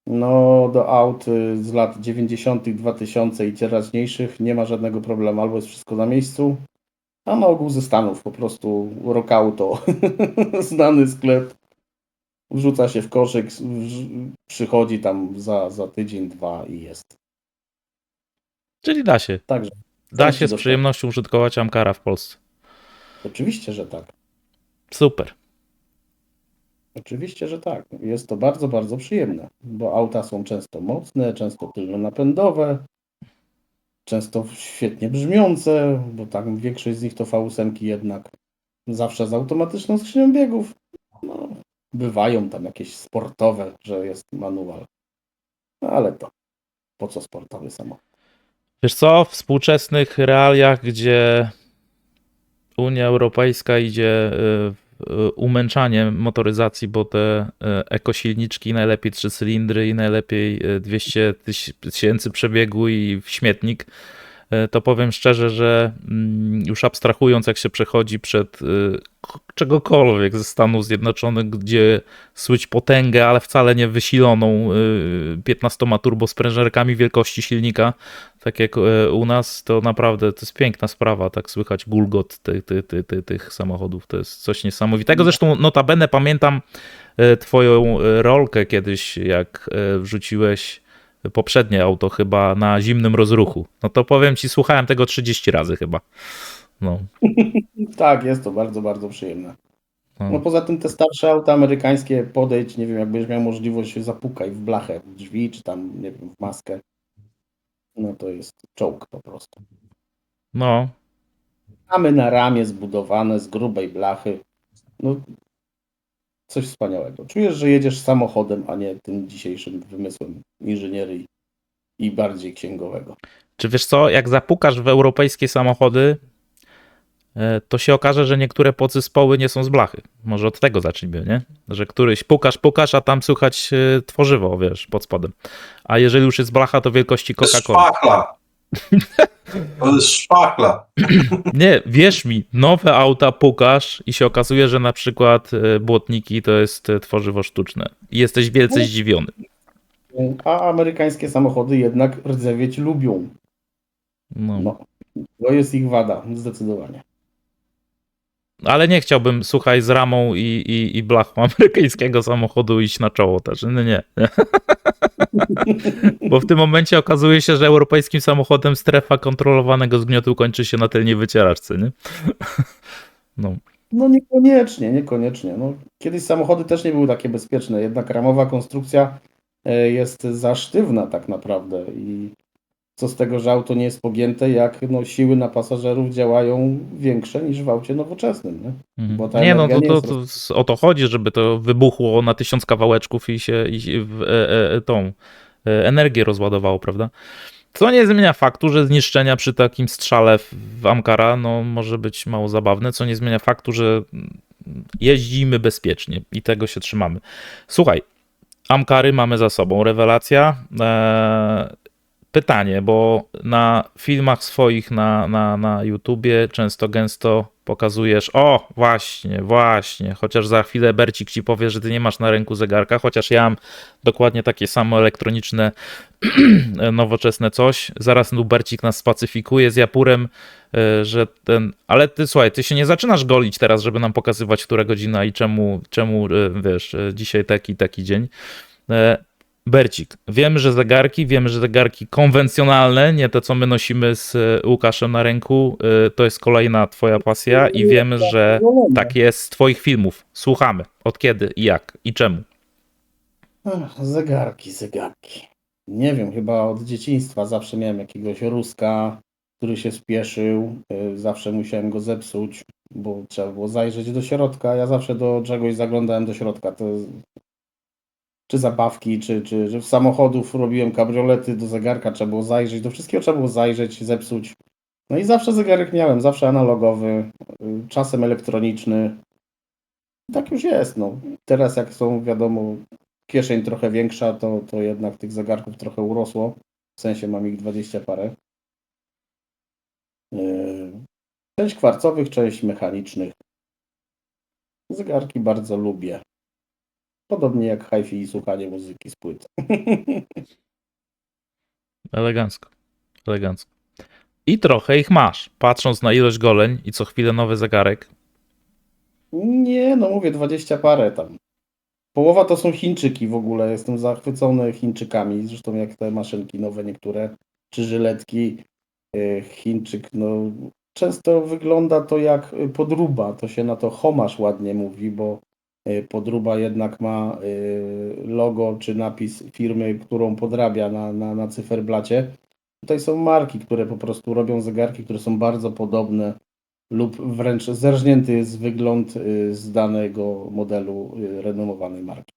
No, do aut z lat 90., 2000 i teraźniejszych nie ma żadnego problemu, albo jest wszystko na miejscu, a na ogół ze Stanów po prostu Rockauto, znany sklep, wrzuca się w koszyk, przychodzi tam za tydzień, dwa i jest. Czyli da się. Także Da się z przyjemnością użytkować Amkara w Polsce. oczywiście, że tak. Super. Oczywiście, że tak. Jest to bardzo, bardzo przyjemne, bo auta są często mocne, często tylnonapędowe, często świetnie brzmiące, bo tak większość z nich to V8 jednak zawsze z automatyczną skrzynią biegów. No, bywają tam jakieś sportowe, że jest manual. No ale to po co sportowy samochód? Wiesz co, w współczesnych realiach, gdzie Unia Europejska idzie umęczaniem motoryzacji, bo te ekosilniczki najlepiej 3 cylindry i najlepiej 200 tysięcy przebiegu i w śmietnik, to powiem szczerze, że już abstrahując, jak się przechodzi przed czegokolwiek ze Stanów Zjednoczonych, gdzie słyć potęgę, ale wcale nie wysiloną 15 turbosprężerkami wielkości silnika, tak jak u nas, to naprawdę to jest piękna sprawa, tak słychać gulgot tych samochodów, to jest coś niesamowitego. Zresztą notabene pamiętam twoją rolkę kiedyś, jak wrzuciłeś poprzednie auto chyba na zimnym rozruchu. No to powiem ci, słuchałem tego 30 razy chyba. No. Tak, jest to bardzo, bardzo przyjemne. No No. poza tym te starsze auta amerykańskie, podejdź, nie wiem, jakbyś miał możliwość, zapukaj w blachę, w drzwi, czy tam, nie wiem, w maskę. No to jest czołg po prostu. No. Mamy na ramię zbudowane z grubej blachy. No coś wspaniałego. Czujesz, że jedziesz samochodem, a nie tym dzisiejszym wymysłem inżynierii i bardziej księgowego. Czy wiesz co, jak zapukasz w europejskie samochody, to się okaże, że niektóre podzespoły nie są z blachy. Może od tego zacznijmy, nie? Że któryś pukasz, a tam słychać tworzywo, wiesz, pod spodem. A jeżeli już jest blacha, to wielkości To jest Coca-Cola. szpachla. To jest szpachla. Nie, wierz mi, nowe auta pukasz i się okazuje, że na przykład błotniki to jest tworzywo sztuczne. I jesteś wielce zdziwiony. A amerykańskie samochody jednak rdzewieć lubią. No. No, to jest ich wada, zdecydowanie. Ale nie chciałbym, słuchaj, z ramą i blachą amerykańskiego samochodu iść na czoło też. No nie. Bo w tym momencie okazuje się, że europejskim samochodem strefa kontrolowanego zgniotu kończy się na tylnej wycieraczce, nie? No. No niekoniecznie. No, kiedyś samochody też nie były takie bezpieczne, jednak ramowa konstrukcja jest za sztywna tak naprawdę i co z tego, że auto nie jest pogięte, jak no, siły na pasażerów działają większe niż w aucie nowoczesnym, nie? Bo ta Nie, no energia nie jest to o to chodzi, żeby to wybuchło na 1000 kawałeczków i się tą energię rozładowało, prawda? Co nie zmienia faktu, że zniszczenia przy takim strzale w Amkara no, może być mało zabawne, co nie zmienia faktu, że jeździmy bezpiecznie i tego się trzymamy. Słuchaj, Amkary mamy za sobą, rewelacja. Pytanie, bo na filmach swoich na YouTubie często gęsto pokazujesz, o właśnie, chociaż za chwilę Bercik ci powie, że ty nie masz na ręku zegarka, chociaż ja mam dokładnie takie samo elektroniczne, nowoczesne coś. Zaraz Bercik nas spacyfikuje z Japurem, że ten, ale ty słuchaj, ty się nie zaczynasz golić teraz, żeby nam pokazywać, która godzina i czemu wiesz, dzisiaj taki dzień. Bercik, wiemy, że zegarki konwencjonalne, nie te, co my nosimy z Łukaszem na ręku, to jest kolejna twoja pasja i wiemy, że tak jest z twoich filmów. Słuchamy. Od kiedy i jak i czemu? Zegarki. Nie wiem, chyba od dzieciństwa zawsze miałem jakiegoś Ruska, który się spieszył. Zawsze musiałem go zepsuć, bo trzeba było zajrzeć do środka. Ja zawsze do czegoś zaglądałem do środka. To czy zabawki, czy że w samochodów robiłem kabriolety, do zegarka trzeba było zajrzeć, do wszystkiego trzeba było zajrzeć, zepsuć. No i zawsze zegarek miałem, zawsze analogowy, czasem elektroniczny. Tak już jest, no. Teraz jak są, wiadomo, kieszeń trochę większa, to jednak tych zegarków trochę urosło. W sensie mam ich 20 parę. Część kwarcowych, część mechanicznych. Zegarki bardzo lubię. Podobnie jak hi-fi i słuchanie muzyki z płyt. Elegancko. I trochę ich masz, patrząc na ilość goleń i co chwilę nowy zegarek. Nie, no mówię 20 parę tam. Połowa to są Chińczyki w ogóle. Jestem zachwycony Chińczykami. Zresztą jak te maszynki nowe niektóre, czy żyletki. Chińczyk, no często wygląda to jak podróba. To się na to homasz ładnie mówi, bo podróba jednak ma logo czy napis firmy, którą podrabia na cyferblacie. Tutaj są marki, które po prostu robią zegarki, które są bardzo podobne lub wręcz zerżnięty jest wygląd z danego modelu renomowanej marki.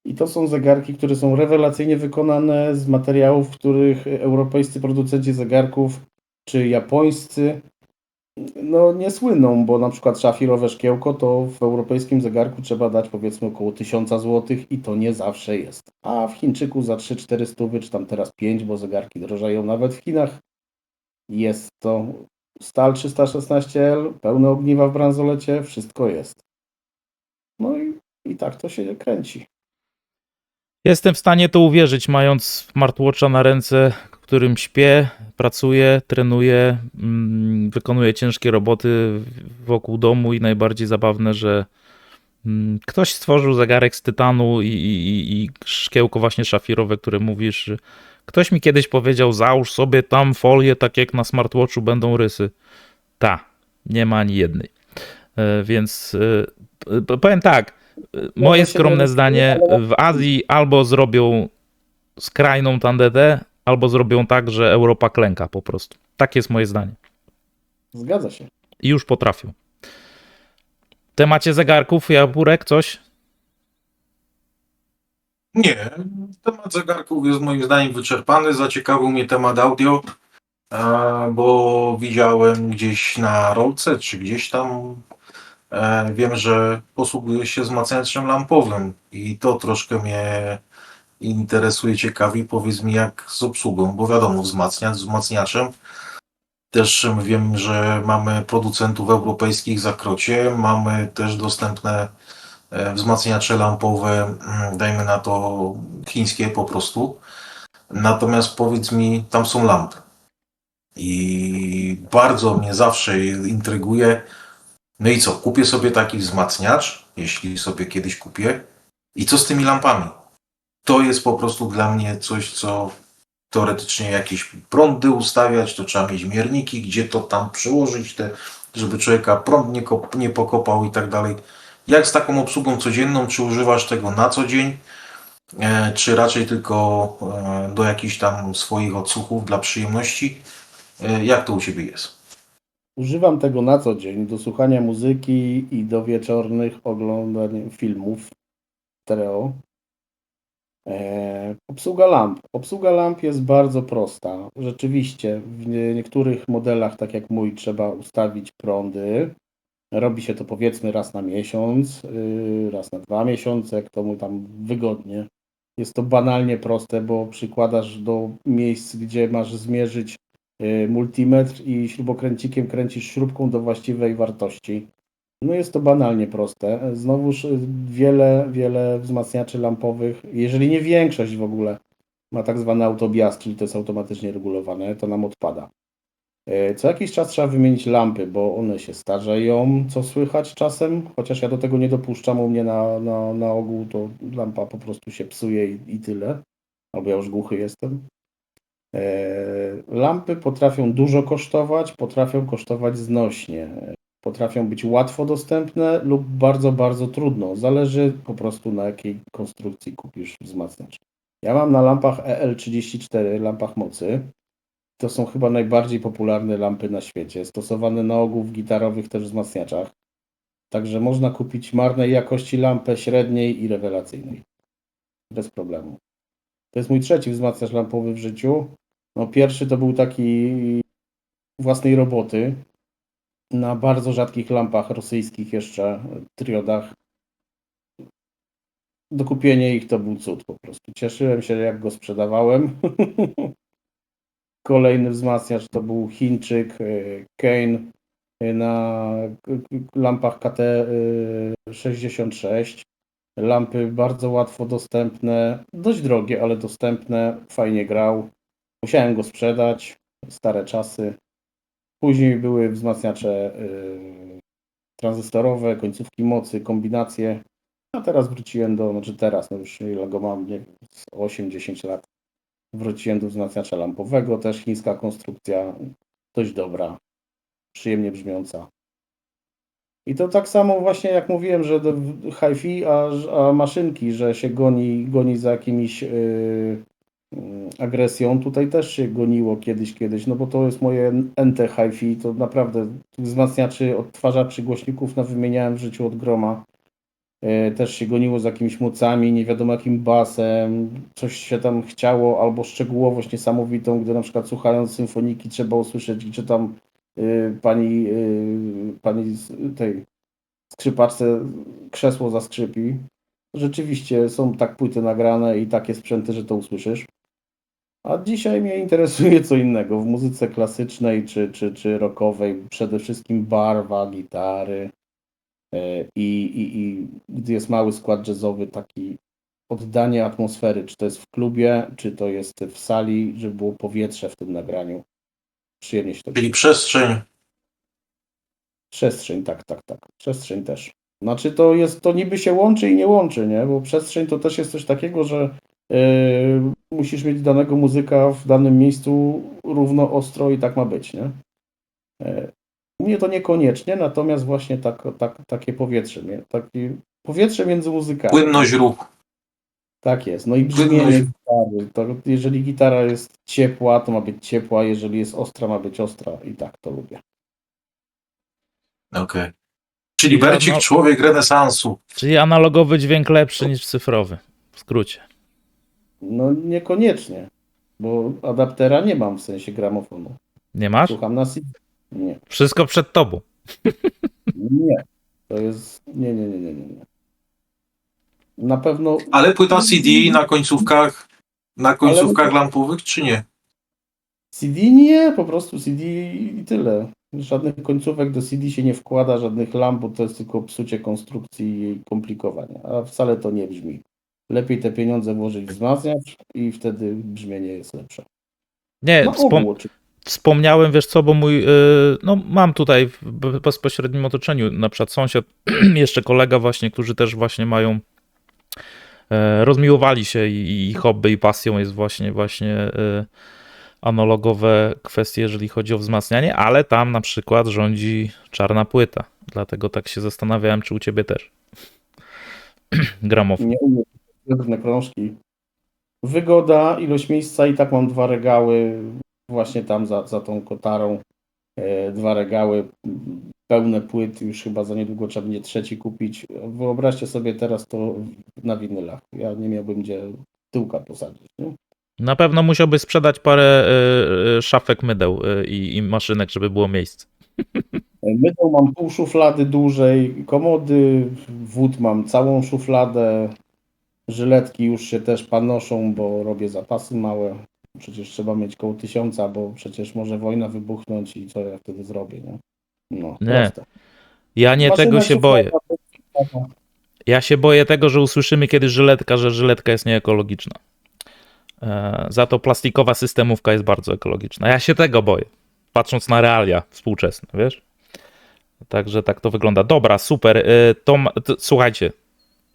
I to są zegarki, które są rewelacyjnie wykonane z materiałów, których europejscy producenci zegarków czy japońscy no nie słyną, bo na przykład szafirowe szkiełko to w europejskim zegarku trzeba dać powiedzmy około 1000 zł i to nie zawsze jest. A w Chińczyku za 3-4 stówy, czy tam teraz 5, bo zegarki drożeją nawet w Chinach, jest to stal 316L, pełne ogniwa w bransolecie, wszystko jest. No i tak to się kręci. Jestem w stanie to uwierzyć, mając smartwatcha na ręce, którym śpię, pracuję, trenuję, wykonuję ciężkie roboty wokół domu i najbardziej zabawne, że ktoś stworzył zegarek z tytanu i szkiełko właśnie szafirowe, które mówisz. Ktoś mi kiedyś powiedział, załóż sobie tam folię, tak jak na smartwatchu będą rysy. Nie ma ani jednej. Więc powiem tak, moje się skromne nie zdanie, ale- w Azji albo zrobią skrajną tandetę, albo zrobią tak, że Europa klęka po prostu. Tak jest moje zdanie. Zgadza się. I już potrafią. Temacie zegarków, Jabłurek, coś? Nie, temat zegarków jest moim zdaniem wyczerpany. Zaciekawił mnie temat audio, bo widziałem gdzieś na rolce, czy gdzieś tam, wiem, że posługuje się wzmacniaczem lampowym i to troszkę mnie interesuje, ciekawi. Powiedz mi, jak z obsługą, bo wiadomo, wzmacniaczem. Też wiem, że mamy producentów europejskich za krocie, mamy też dostępne wzmacniacze lampowe, dajmy na to chińskie po prostu. Natomiast powiedz mi, tam są lampy. I bardzo mnie zawsze intryguje. No i co, kupię sobie taki wzmacniacz, jeśli sobie kiedyś kupię. I co z tymi lampami? To jest po prostu dla mnie coś, co teoretycznie jakieś prądy ustawiać, to trzeba mieć mierniki, gdzie to tam przyłożyć, żeby człowieka prąd nie pokopał i tak dalej. Jak z taką obsługą codzienną, czy używasz tego na co dzień, czy raczej tylko do jakichś tam swoich odsłuchów dla przyjemności? Jak to u Ciebie jest? Używam tego na co dzień do słuchania muzyki i do wieczornych oglądań filmów stereo. Obsługa lamp. Obsługa lamp jest bardzo prosta. Rzeczywiście w niektórych modelach, tak jak mój, trzeba ustawić prądy. Robi się to powiedzmy raz na miesiąc, raz na 2 miesiące, jak to mu tam wygodnie. Jest to banalnie proste, bo przykładasz do miejsc, gdzie masz zmierzyć multimetr i śrubokręcikiem kręcisz śrubką do właściwej wartości. No jest to banalnie proste. Znowuż wiele wzmacniaczy lampowych, jeżeli nie większość w ogóle, ma tak zwany autobias, czyli to jest automatycznie regulowane, to nam odpada. Co jakiś czas trzeba wymienić lampy, bo one się starzeją, co słychać czasem, chociaż ja do tego nie dopuszczam, u mnie na ogół to lampa po prostu się psuje i tyle, albo ja już głuchy jestem. Lampy potrafią dużo kosztować, potrafią kosztować znośnie, potrafią być łatwo dostępne lub bardzo, bardzo trudno. Zależy po prostu na jakiej konstrukcji kupisz wzmacniacz. Ja mam na lampach EL34, lampach mocy. To są chyba najbardziej popularne lampy na świecie, stosowane na ogół w gitarowych też wzmacniaczach. Także można kupić marnej jakości lampę, średniej i rewelacyjnej. Bez problemu. To jest mój trzeci wzmacniacz lampowy w życiu. No, pierwszy to był taki własnej roboty na bardzo rzadkich lampach rosyjskich jeszcze, triodach. Dokupienie ich to był cud po prostu. Cieszyłem się, jak go sprzedawałem. Kolejny wzmacniacz to był Chińczyk, Kane, na lampach KT66. Lampy bardzo łatwo dostępne, dość drogie, ale dostępne, fajnie grał. Musiałem go sprzedać, stare czasy. Później były wzmacniacze tranzystorowe, końcówki mocy, kombinacje. A teraz wróciłem no już ile go mam, nie wiem, 8-10 lat. Wróciłem do wzmacniacza lampowego, też chińska konstrukcja, dość dobra, przyjemnie brzmiąca. I to tak samo właśnie jak mówiłem, że hi-fi, a maszynki, że się goni za jakimiś agresją. Tutaj też się goniło kiedyś, no bo to jest moje NT hi-fi, to naprawdę wzmacniaczy, odtwarzaczy głośników nawymieniałem w życiu od groma. też się goniło z jakimiś mocami, nie wiadomo jakim basem, coś się tam chciało, albo szczegółowość niesamowitą, gdy na przykład słuchając symfoniki trzeba usłyszeć, czy tam pani z tej skrzypaczce krzesło zaskrzypi. Rzeczywiście są tak płyty nagrane i takie sprzęty, że to usłyszysz. A dzisiaj mnie interesuje co innego. W muzyce klasycznej czy rockowej przede wszystkim barwa, gitary i gdy jest mały skład jazzowy, taki oddanie atmosfery, czy to jest w klubie, czy to jest w sali, żeby było powietrze w tym nagraniu. Przyjemnie się to Czyli przestrzeń. Przestrzeń, tak. Przestrzeń też. Znaczy to niby się łączy i nie łączy, nie? Bo przestrzeń to też jest coś takiego, że musisz mieć danego muzyka w danym miejscu równo ostro i tak ma być, nie? U mnie to niekoniecznie, natomiast właśnie takie powietrze, nie? Takie powietrze między muzykami. Płynność ruchu. Tak jest. No i brzmienie gitary. To jeżeli gitara jest ciepła, to ma być ciepła, jeżeli jest ostra, ma być ostra i tak to lubię. Okej. Czyli Bercik, człowiek renesansu. Czyli analogowy dźwięk lepszy niż cyfrowy, w skrócie. No niekoniecznie, bo adaptera nie mam w sensie gramofonu. Nie masz? Słucham na CD. Nie. Wszystko przed tobą. Nie. To jest... Nie. Na pewno... Ale płyta CD na końcówkach lampowych, czy nie? CD nie, po prostu CD i tyle. Żadnych końcówek do CD się nie wkłada, żadnych lamp, bo to jest tylko psucie konstrukcji i komplikowania. A wcale to nie brzmi. Lepiej te pieniądze włożyć w wzmacniacz i wtedy brzmienie jest lepsze. Nie, Na ogół, wspomniałem, wiesz co, bo no mam tutaj w bezpośrednim otoczeniu na przykład sąsiad, jeszcze kolega właśnie, którzy też właśnie mają, rozmiłowali się i hobby i pasją jest właśnie analogowe kwestie, jeżeli chodzi o wzmacnianie, ale tam na przykład rządzi czarna płyta, dlatego tak się zastanawiałem, czy u ciebie też gramofon. Nie umiem, srebrne krążki. Wygoda, ilość miejsca i tak mam 2 regały właśnie tam za tą kotarą. 2 regały pełne płyt, już chyba za niedługo trzeba będzie trzeci kupić. Wyobraźcie sobie teraz to na winylach. Ja nie miałbym gdzie tyłka posadzić. Nie? Na pewno musiałby sprzedać parę szafek mydeł i maszynek, żeby było miejsce. Mydeł mam pół szuflady dłużej, komody, wód mam całą szufladę, żyletki już się też panoszą, bo robię zapasy małe. Przecież trzeba mieć koło 1000, bo przecież może wojna wybuchnąć i co ja wtedy zrobię, nie? No, Nie. proste. Ja nie Maszyna tego się boję. szuflada. Ja się boję tego, że usłyszymy kiedyś że żyletka jest nieekologiczna. Za to plastikowa systemówka jest bardzo ekologiczna. Ja się tego boję, patrząc na realia współczesne, wiesz? Także tak to wygląda. Dobra, super. Słuchajcie,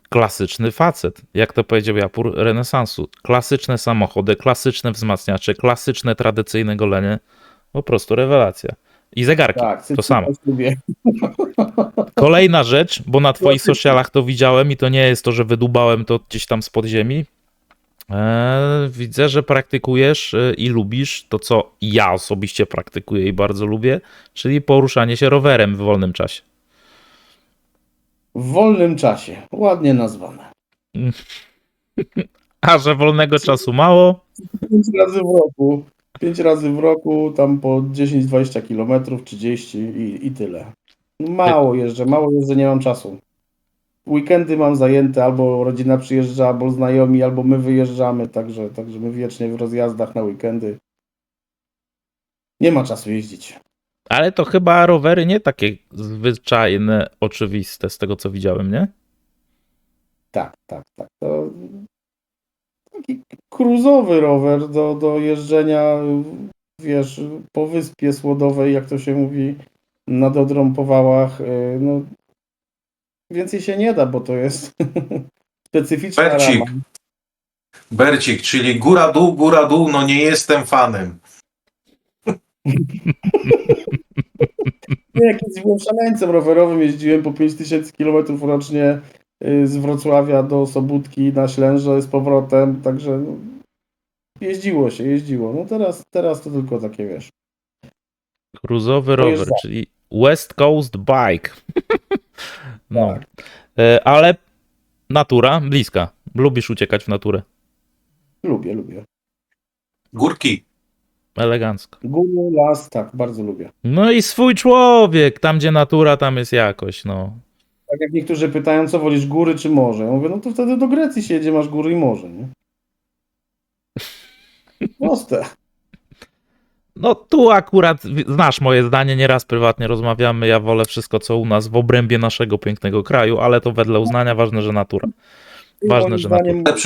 klasyczny facet, jak to powiedział Japur renesansu. Klasyczne samochody, klasyczne wzmacniacze, klasyczne tradycyjne golenie. Po prostu rewelacja. I zegarki, Tak, to samo. lubię. Kolejna rzecz, bo na twoich socialach to widziałem i to nie jest to, że wydubałem to gdzieś tam z podziemi. Widzę, że praktykujesz i lubisz to, co ja osobiście praktykuję i bardzo lubię, czyli poruszanie się rowerem w wolnym czasie. W wolnym czasie. Ładnie nazwane. A że wolnego czasu mało? 5 razy w roku. 5 razy w roku, tam po 10-20 km, 30 i tyle. Mało jeżdżę, nie mam czasu. Weekendy mam zajęte, albo rodzina przyjeżdża, albo znajomi, albo my wyjeżdżamy, także my wiecznie w rozjazdach na weekendy. Nie ma czasu jeździć. Ale to chyba rowery nie takie zwyczajne, oczywiste z tego, co widziałem, nie? Tak. To taki cruisowy rower do jeżdżenia, wiesz, po wyspie słodowej, jak to się mówi, nad Odrą po wałach. No, więcej się nie da, bo to jest specyficzna rama. Bercik, czyli góra dół, no nie jestem fanem. Nie, kiedyś byłem szaleńcem rowerowym, jeździłem po 5000 km rocznie z Wrocławia do Sobótki na Ślęże z powrotem, także no, jeździło. No teraz to tylko takie, wiesz. Cruisowy rower, Pojeżdżam. czyli West Coast Bike. No. Tak. Ale Natura, bliska. Lubisz uciekać w naturę. Lubię. Górki. Elegancko. Góry, las, tak, bardzo lubię. No i swój człowiek. Tam, gdzie natura, tam jest jakość, no. Tak jak niektórzy pytają, co wolisz, góry czy morze? Ja mówię, no to wtedy do Grecji się jedzie, masz góry i morze, nie? Proste. No tu akurat znasz moje zdanie, nieraz prywatnie rozmawiamy, ja wolę wszystko co u nas w obrębie naszego pięknego kraju, ale to wedle uznania ważne, że natura. Ważne, Moim że natura. zdaniem, Ale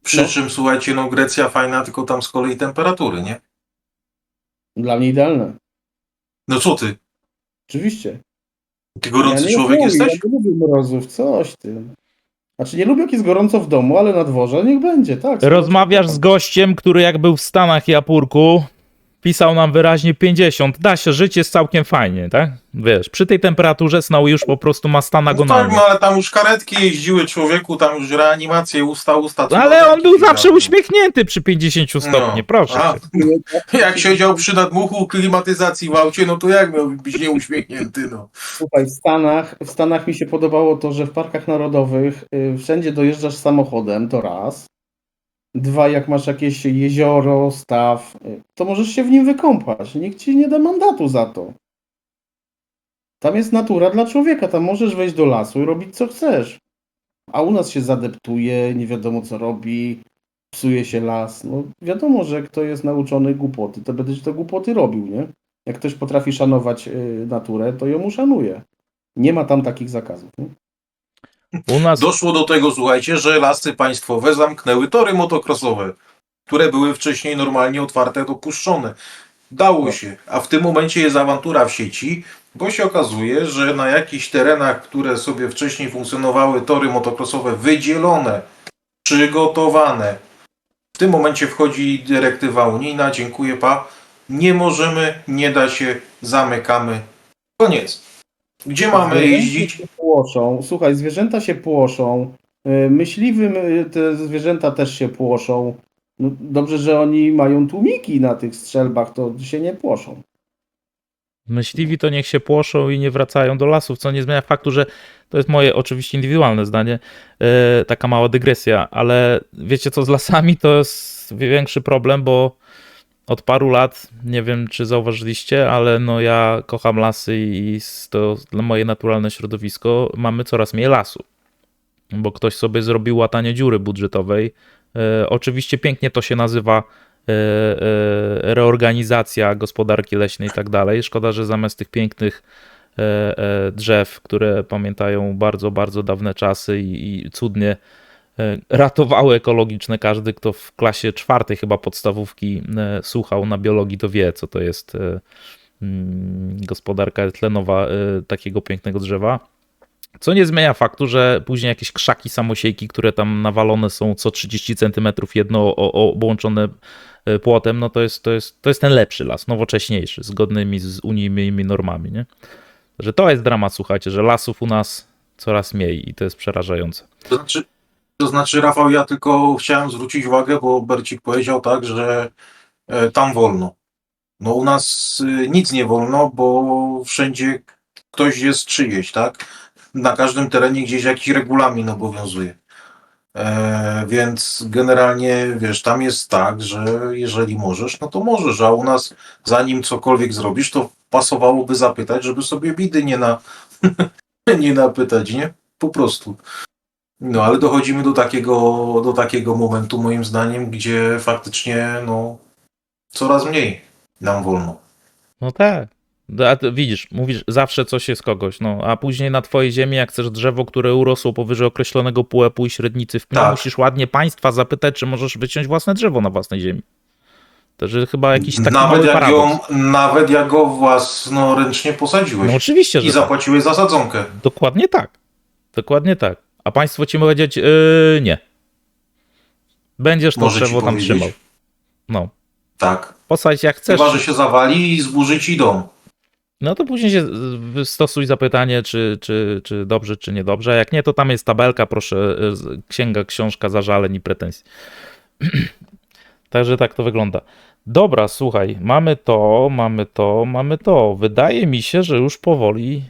przy czym, słuchajcie, no Grecja fajna, tylko tam z kolei temperatury, nie? dla mnie idealne. No co ty? Oczywiście. Ty gorący nie człowiek lubię, jesteś? Ja nie lubię mrozów, coś ty. Znaczy nie lubię jak jest gorąco w domu, ale na dworze niech będzie, tak. Rozmawiasz z gościem, który jak był w Stanach Japurku, pisał nam wyraźnie 50. Da się żyć, jest całkiem fajnie, tak? Wiesz, przy tej temperaturze Snow już po prostu ma stan No tak, agonalny. no ale tam już karetki jeździły człowieku, tam już reanimacje, usta. Ale on był zawsze widziałem. uśmiechnięty przy 50 stopni, No. proszę A, cię. jak siedział przy nadmuchu klimatyzacji w aucie, no to jak miał być nieuśmiechnięty, no. Słuchaj, w Stanach mi się podobało to, że w parkach narodowych wszędzie dojeżdżasz samochodem, to raz. Dwa, jak masz jakieś jezioro, staw, to możesz się w nim wykąpać. Nikt ci nie da mandatu za to. Tam jest natura dla człowieka, tam możesz wejść do lasu i robić co chcesz. A u nas się zadeptuje, nie wiadomo co robi, psuje się las. No wiadomo, że kto jest nauczony głupoty, to będzie te głupoty robił, nie? Jak ktoś potrafi szanować naturę, to ją uszanuje. Nie ma tam takich zakazów. Nie? U nas Doszło do tego, słuchajcie, że lasy państwowe zamknęły tory motocrossowe, które były wcześniej normalnie otwarte, dopuszczone. Dało się, a w tym momencie jest awantura w sieci, bo się okazuje, że na jakichś terenach, które sobie wcześniej funkcjonowały, tory motocrossowe wydzielone, przygotowane, w tym momencie wchodzi dyrektywa unijna, dziękuję nie możemy, nie da się, zamykamy, koniec. Gdzie mamy Zwierzęta jeździć? się płoszą. Słuchaj, zwierzęta się płoszą. Myśliwym te zwierzęta też się płoszą. No, dobrze, że oni mają tłumiki na tych strzelbach, to się nie płoszą. myśliwi to niech się płoszą i nie wracają do lasów, co nie zmienia faktu, że to jest moje oczywiście indywidualne zdanie, taka mała dygresja, ale wiecie co, z lasami to jest większy problem, bo od paru lat, nie wiem czy zauważyliście, ale no ja kocham lasy i to moje naturalne środowisko, mamy coraz mniej lasu, bo ktoś sobie zrobił łatanie dziury budżetowej. Oczywiście pięknie to się nazywa reorganizacja gospodarki leśnej i tak dalej. Szkoda, że zamiast tych pięknych drzew, które pamiętają bardzo, bardzo dawne czasy i cudnie ratowały ekologiczne, każdy, kto w klasie 4 chyba podstawówki słuchał na biologii, to wie, co to jest gospodarka tlenowa takiego pięknego drzewa. Co nie zmienia faktu, że później jakieś krzaki samosiejki, które tam nawalone są co 30 cm jedno obłączone płotem, no to jest ten lepszy las, nowocześniejszy, zgodnymi z unijnymi normami, nie? Że to jest dramat, słuchajcie, że lasów u nas coraz mniej i to jest przerażające. To znaczy, Rafał, ja tylko chciałem zwrócić uwagę, bo Bercik powiedział tak, że tam wolno. No u nas nic nie wolno, bo wszędzie ktoś jest czyjeś, tak? Na każdym terenie gdzieś jakiś regulamin obowiązuje. Więc generalnie, wiesz, tam jest tak, że jeżeli możesz, no to możesz, a u nas zanim cokolwiek zrobisz, to pasowałoby zapytać, żeby sobie bidy nie napytać, nie? Po prostu. No, ale dochodzimy do takiego momentu, moim zdaniem, gdzie faktycznie, no, coraz mniej nam wolno. No tak. A ty widzisz, mówisz, zawsze coś jest kogoś, no, a później na twojej ziemi, jak chcesz drzewo, które urosło powyżej określonego pułapu i średnicy w pniu, Tak. musisz ładnie państwa zapytać, czy możesz wyciąć własne drzewo na własnej ziemi. To że chyba jakiś taki mały paradoks. Nawet jak go własnoręcznie posadziłeś No oczywiście, i że tak. zapłaciłeś za sadzonkę. Dokładnie tak. Dokładnie tak. A państwo ci powiedzieć, nie. Będziesz to Może ci drzewo tam powiedzieć. trzymał. No. Tak. Posadź jak chcesz. Chyba, że się zawali i zburzy ci dom. No to później się stosuj zapytanie, czy dobrze, czy niedobrze. A jak nie, to tam jest tabelka, proszę, książka zażaleń i pretensji. Także tak to wygląda. Dobra, słuchaj, mamy to. Wydaje mi się, że już powoli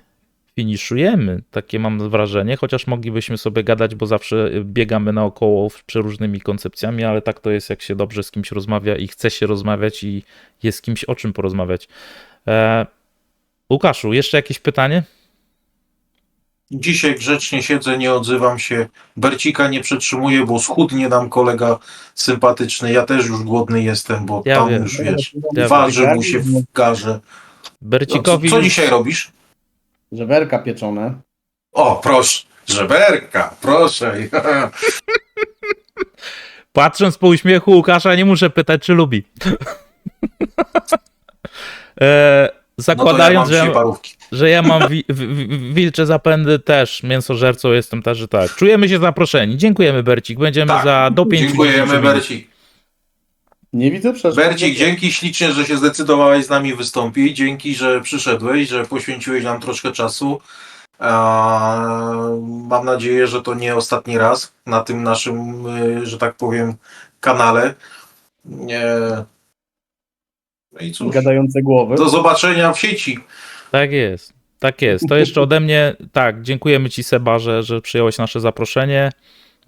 finiszujemy. Takie mam wrażenie, chociaż moglibyśmy sobie gadać, bo zawsze biegamy naokoło przy różnymi koncepcjami, ale tak to jest, jak się dobrze z kimś rozmawia i chce się rozmawiać i jest z kimś o czym porozmawiać. Łukaszu, jeszcze jakieś pytanie? Dzisiaj grzecznie siedzę, nie odzywam się. Bercika nie przetrzymuję, bo schudnie nam kolega sympatyczny. Ja też już głodny jestem, bo Ja tam wiem. już wiesz, Ja waży mu się w garze. No, Bercikowi co już- dzisiaj robisz? Żeberka pieczone. O, proszę, żeberka, proszę. Patrząc po uśmiechu Łukasza, nie muszę pytać, czy lubi. No to ja Zakładając, mam dzisiaj parówki. że ja mam wilcze zapędy też, mięsożercą jestem też, że tak. Czujemy się zaproszeni. Dziękujemy, Bercik. Będziemy Tak, do 5 dziękujemy, Bercik. Nie widzę przeszkód. Bercik, dzięki ślicznie, że się zdecydowałeś z nami wystąpić. Dzięki, że przyszedłeś, że poświęciłeś nam troszkę czasu. Mam nadzieję, że to nie ostatni raz na tym naszym, że tak powiem, kanale. No i cóż, Gadające głowy. do zobaczenia w sieci. Tak jest. Tak jest. To jeszcze ode mnie. Tak, dziękujemy Ci, Seba, że przyjąłeś nasze zaproszenie.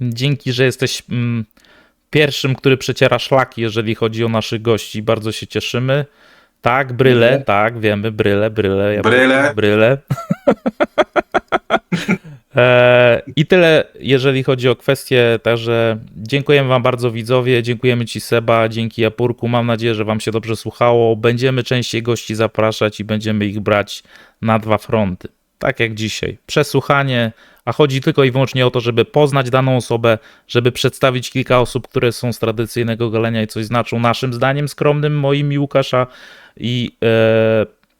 Dzięki, że jesteś pierwszym, który przeciera szlaki, jeżeli chodzi o naszych gości. Bardzo się cieszymy. Tak, bryle, Bryle. tak, wiemy, bryle. Bryle. Bryle. I tyle, jeżeli chodzi o kwestię, także dziękujemy Wam bardzo, widzowie, dziękujemy Ci, Seba, dzięki Japurku, mam nadzieję, że Wam się dobrze słuchało, będziemy częściej gości zapraszać i będziemy ich brać na 2 fronty, tak jak dzisiaj, przesłuchanie, a chodzi tylko i wyłącznie o to, żeby poznać daną osobę, żeby przedstawić kilka osób, które są z tradycyjnego golenia i coś znaczą, naszym zdaniem skromnym, moim i Łukasza, i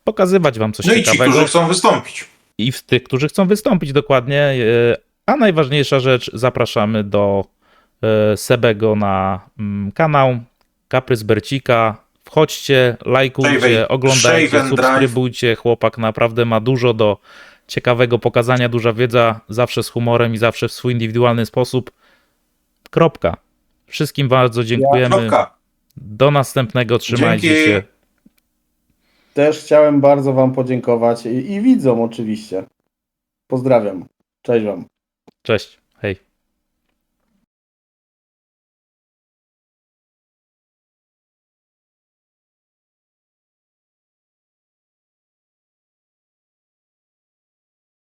pokazywać Wam coś No i ci, ciekawego. którzy chcą wystąpić. I w tych, którzy chcą wystąpić dokładnie. A najważniejsza rzecz, zapraszamy do Sebego na kanał Kaprys Bercika. Wchodźcie, lajkujcie, oglądajcie, Shave and subskrybujcie. Chłopak naprawdę ma dużo do ciekawego pokazania, duża wiedza, zawsze z humorem i zawsze w swój indywidualny sposób. Kropka. Wszystkim bardzo dziękujemy. Kropka. Do następnego, trzymajcie Dzięki. się. Też chciałem bardzo Wam podziękować i widzom oczywiście. Pozdrawiam. Cześć Wam. Cześć, hej.